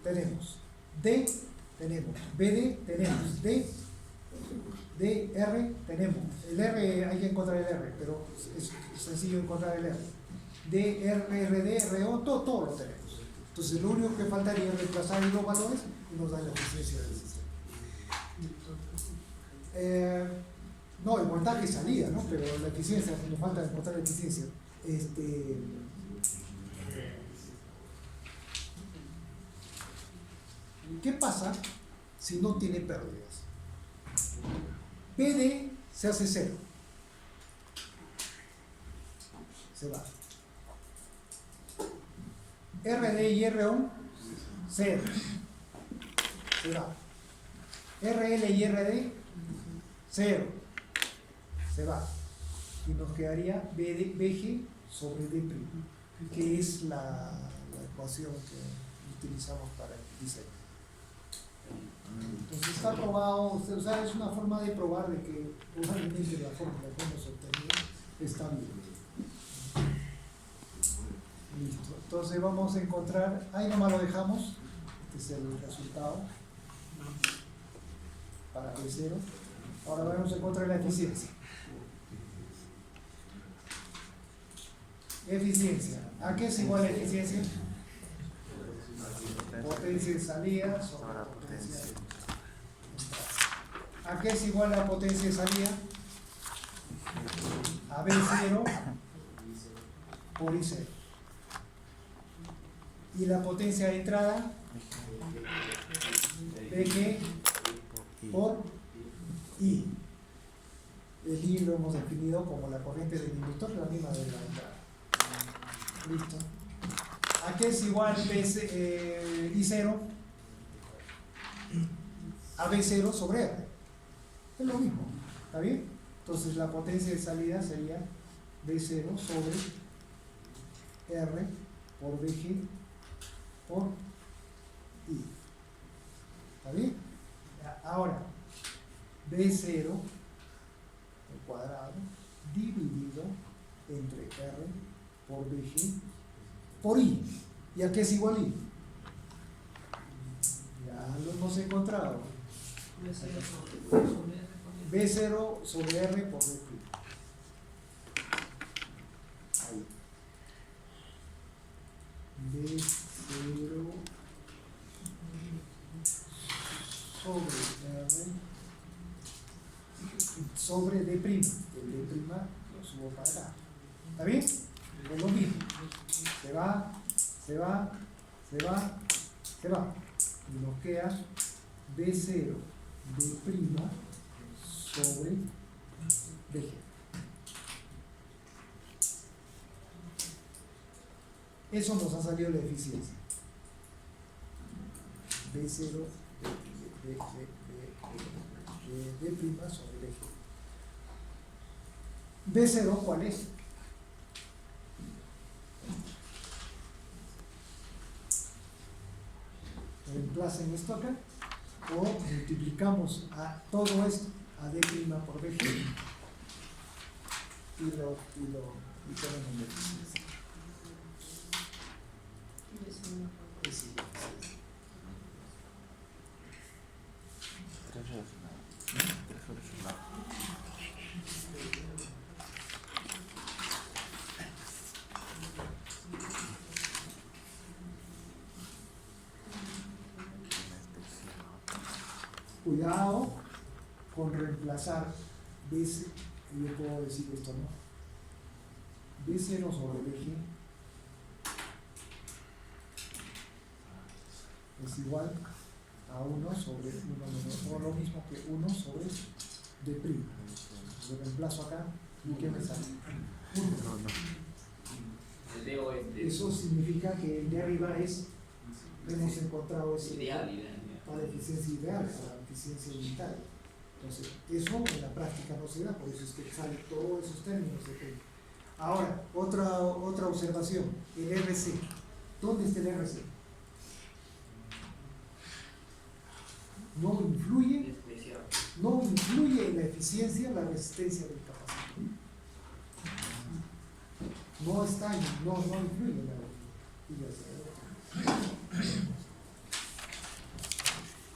tenemos, D tenemos, BD tenemos, DR tenemos, el R hay que encontrar el R, pero es sencillo encontrar el R. DR, RD, RO, todo lo tenemos. Entonces lo único que faltaría es reemplazar los valores y nos da la eficiencia del sistema. No, el voltaje es salida, ¿no? Pero la eficiencia, nos falta encontrar la eficiencia. ¿Qué pasa si no tiene pérdidas? PD se hace cero. Se va. RD y RO, cero. Se va. RL y RD, cero. Se va. Y nos quedaría BG sobre D', que es la ecuación que utilizamos para el diseño. Entonces está probado, o sea, es una forma de probar de que probablemente la fórmula que hemos obtenido está bien. Listo. Entonces vamos a encontrar, ahí nomás lo dejamos, este es el resultado para B0. Ahora vamos a encontrar la eficiencia. Eficiencia. ¿A qué es igual la eficiencia? Potencia de salida sobre la potencia de entrada. ¿A qué es igual la potencia de salida? A B0 por I0. Y la potencia de entrada, BG por I. El I lo hemos definido como la corriente del inductor, la misma de la entrada. Listo. ¿A qué es igual I0? A B0 sobre R. Es lo mismo. ¿Está bien? Entonces la potencia de salida sería B0 sobre R por BG por I. ¿Está bien? Ahora, B0 al cuadrado dividido entre R por BG por I. ¿Y a qué es igual I? Ya lo hemos encontrado. B0 sobre R por D'. Ahí. B0 sobre R sobre D'. El D' lo subo para acá. ¿Está bien? Es lo mismo. Se va, se va, se va, se va. Y nos queda B0 D' sobre BG. Eso nos ha salido la eficiencia. B0 D' sobre BG. B0, ¿cuál es? Reemplacen esto acá o multiplicamos a todo esto a D' por BG y tenemos la eficiencia. Cuidado con reemplazar B0, yo puedo decir esto, ¿no? B0 sobre BG es igual a 1 sobre 1 menos, o lo mismo que 1 sobre D'. Lo reemplazo acá y ¿qué me sale? 1. Eso significa que el de arriba hemos encontrado ese para la eficiencia ideal, para la eficiencia unitaria. Entonces, eso en la práctica no se da, por eso es que sale todos esos términos. Ahora, otra observación, el RC. ¿Dónde está el RC? No influye en la eficiencia, la resistencia del capacitor. No influye en la eficiencia.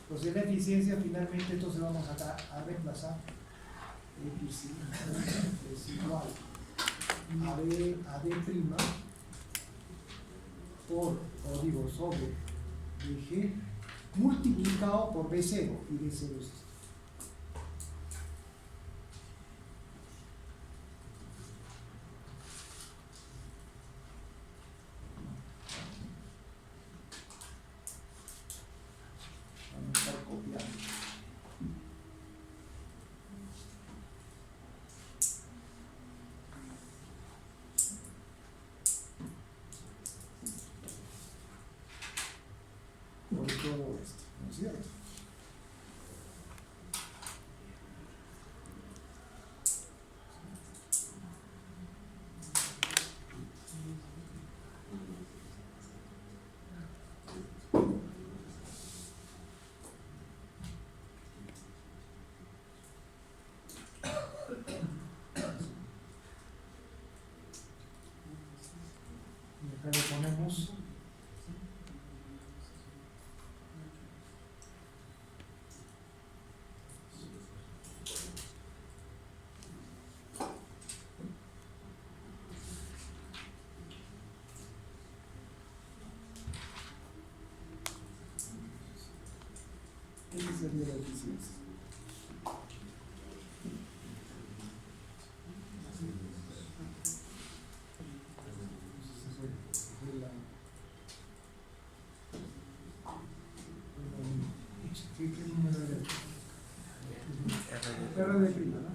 Entonces la eficiencia finalmente, entonces vamos acá a reemplazar X es igual a D' sobre BG multiplicado por B0, y B0 es esto. Vamos a estar copiando. Por todo esto, ¿no es cierto? Y acá le ponemos esa sería la eficiencia. ¿Qué número era? R de prima, ¿no?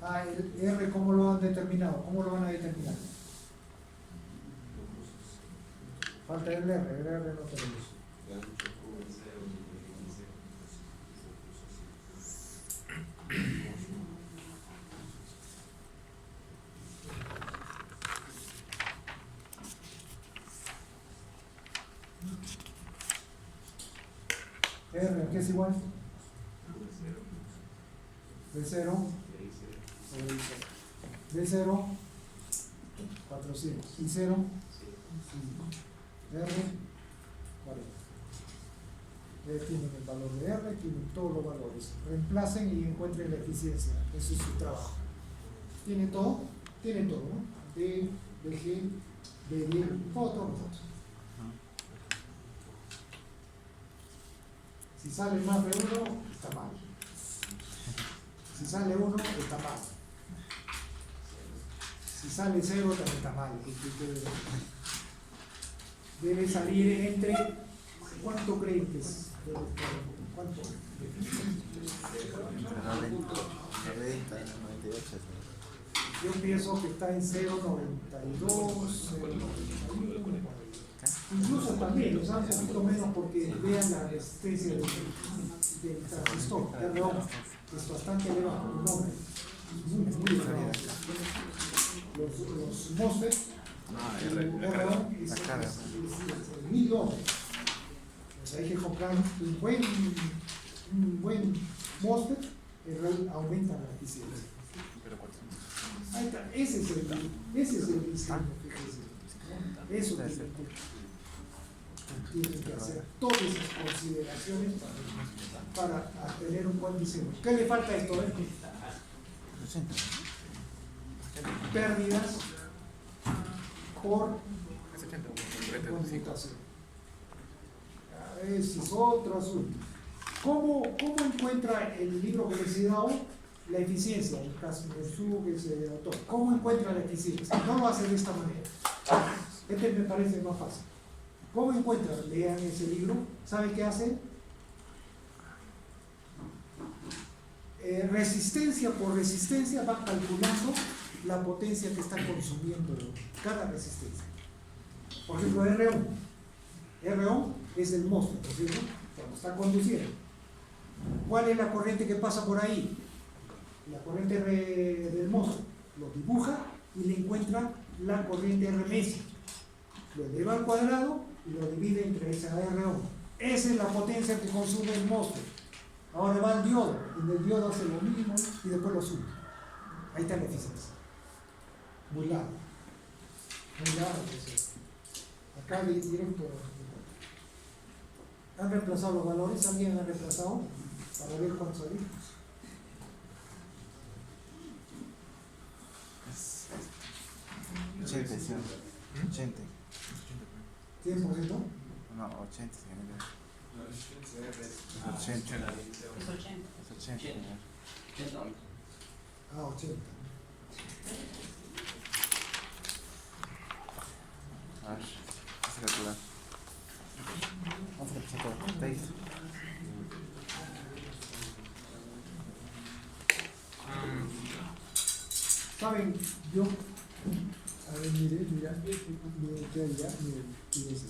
Ah, el R, ¿cómo lo han determinado? ¿Cómo lo van a determinar? Falta el R no tenemos. R, ¿qué es igual? B0 B0 400 y 0 R 40. Tienen el valor de R, tienen todos los valores. Reemplacen y encuentren la eficiencia. Eso es su trabajo. Tiene todo, ¿no? D, BG, BD, todo. Si sale más de 1, está mal. Si sale 1, está mal. Si sale 0, también está mal. Debe salir entre, ¿cuánto creen que es? ¿Cuánto? Entre 90 y 98. Yo pienso que está en 0,92, 0,91. Incluso también, o sea, un poquito menos porque vean la resistencia del transistor, R1, es bastante elevado, el nombre, muy elevado. Los MOSFET, R1 es 1000 ohms. O sea, hay que comprar un buen MOSFET, aumenta la eficiencia. Ahí está, ese es el diseño, fíjense. Eso tienen que hacer todas esas consideraciones para tener un buen diseño. ¿Qué le falta a esto? Pérdidas por conmutación. Ese es otro asunto. ¿Cómo encuentra el libro que les he dado la eficiencia? El caso de su que es el autor. ¿Cómo encuentra la eficiencia? No lo hace de esta manera. Este me parece más fácil. ¿Cómo encuentran? Lean ese libro. ¿Saben qué hacen? Resistencia por resistencia va calculando la potencia que está consumiendo cada resistencia. Por ejemplo, R1. R1 es el MOSFET, ¿no es cierto? Cuando está conduciendo. ¿Cuál es la corriente que pasa por ahí? La corriente R del MOSFET. Lo dibuja y le encuentra la corriente RMS. Lo eleva al cuadrado y lo divide entre esa R1. Esa es la potencia que consume el MOSFET. Ahora va al diodo, y el diodo hace lo mismo y después lo sube. Ahí está la eficiencia. Muy largo. Muy largo. Acá directo. ¿Han reemplazado los valores? ¿Alguien ha reemplazado? Para ver cuánto salió. ¿100%? No, 80, señor. Ah, 80. Es 80. Es 80, señor. Ah, 80. A ver, vamos a calcular. Vamos a empezar por 6. ¿Saben? Yo, a ver, mire, mira, que allá, mire, fíjense.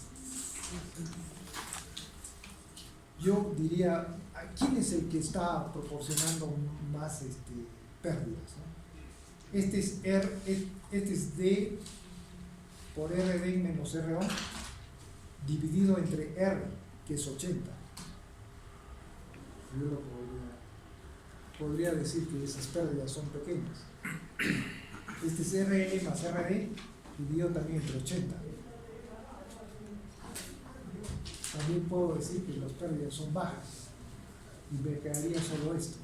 Yo diría, ¿quién es el que está proporcionando más pérdidas? ¿No? Este es D por RD menos RO dividido entre R, que es 80. Yo lo podría decir que esas pérdidas son pequeñas. Este es RL más RD dividido también entre 80. También puedo decir que las pérdidas son bajas y me quedaría solo esto.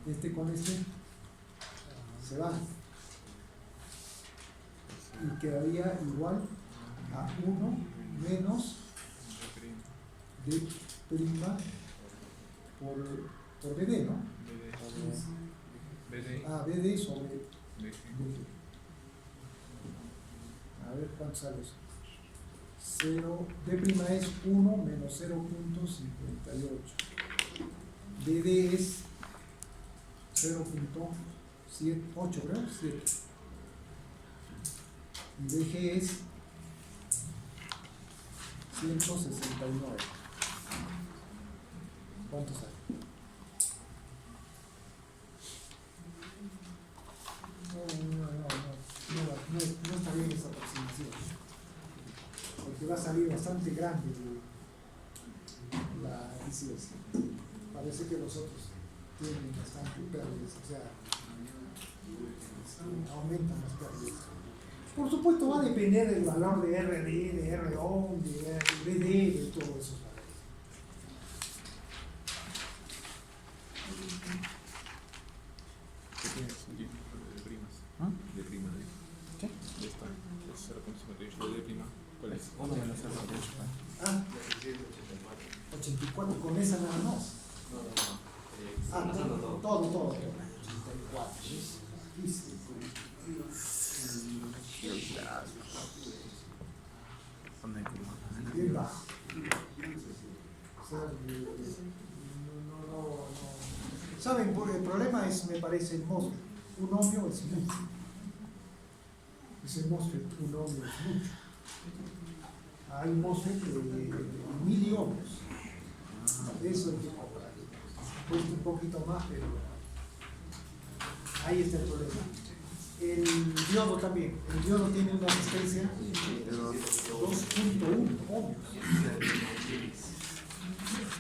Este con este se va y quedaría igual a 1 menos D prima por BD, ¿no? BD. Ah, BD sobre BG. BD. A ver cuánto sale eso. 0, D prima es 1 menos 0.58. BD es 0.8, creo, 7. Y BG es 169. ¿Cuánto sale? No está bien esa aproximación, porque va a salir bastante grande la incidencia. Parece que los otros tienen bastante pérdidas, o sea, aumentan las pérdidas. Por supuesto va a depender del valor de RD, de RO, de BD, de todos esos valores. ¿Qué tienes aquí? De primas. ¿Ah? De prima. ¿Qué? Ya está. Es 0.58 de prima. ¿Cuál es? 1 menos 0,8. Ah, 84 con esa nada más. Ah, todo. 84. Bien bajo. O sea, no. ¿Saben? El problema es, me parece, el MOSFET. Un ohmio es mucho. Ese MOSFET, un ohmio es mucho. Hay MOSFET de miliohmios. Eso hay que comprar. Cuesta un poquito más, pero ahí está el problema. El diodo también. El diodo tiene una resistencia de 2.1 ohmios.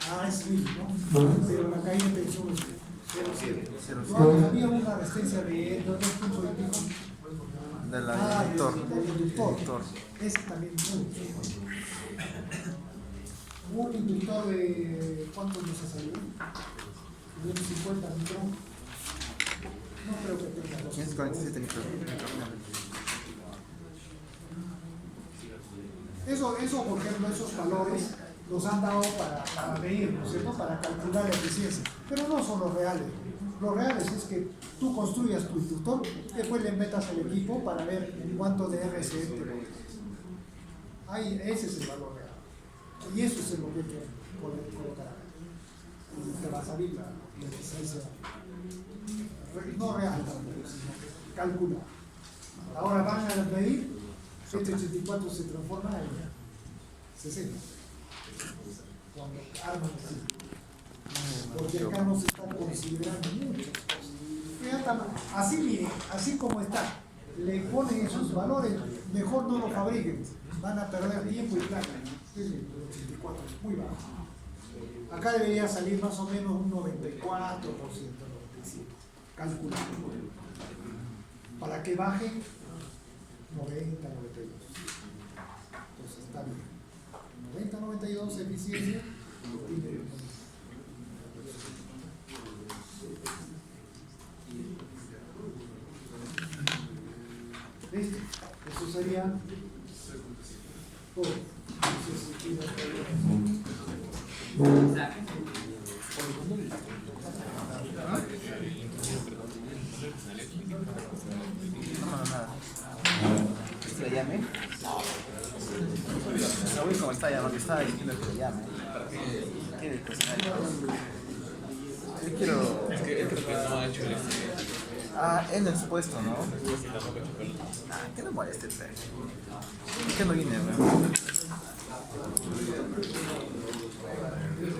Ah, es 1000, ¿no? Pero la caída de tensión es 0.7. Había una resistencia de 2 puntos y pico. Del inductor. Ese también es muy. Un inductor de ¿cuánto nos ha salido? 250 micros. No creo que tenga 547 micrófonos. Eso, por ejemplo, esos valores los han dado para medir, ¿no es cierto? Para calcular la eficiencia. Pero no son los reales. Los reales es que tú construyas tu inductor, después le metas el equipo para ver cuánto de RCE te lo ahí, ese es el valor real. Y eso es lo que hay que colocar. Y te va a salir la eficiencia no real tampoco, sino calculada. Ahora van a medir, este 84 se transforma en 60. Cuando arman así. Porque acá no se está considerando muchas cosas. Así, miren, así como está, le ponen esos valores, mejor no lo fabriquen. Van a perder tiempo y plata. El 84 es muy bajo. Acá debería salir más o menos un 94%, 95%. Calculado. Para que baje 90, 92. Entonces está bien. 90, 92 eficiencia. ¿Listo? Eso sería Todo. Entonces, aquí no No mando nada. ¿Se le llame? No voy como está llamando, estaba diciendo que le llame. ¿Quiere cocinar? Yo quiero. Es que creo que no ha hecho el Ah, en el supuesto, ¿no? Ah, que no moleste, ¿por qué no viene, weón?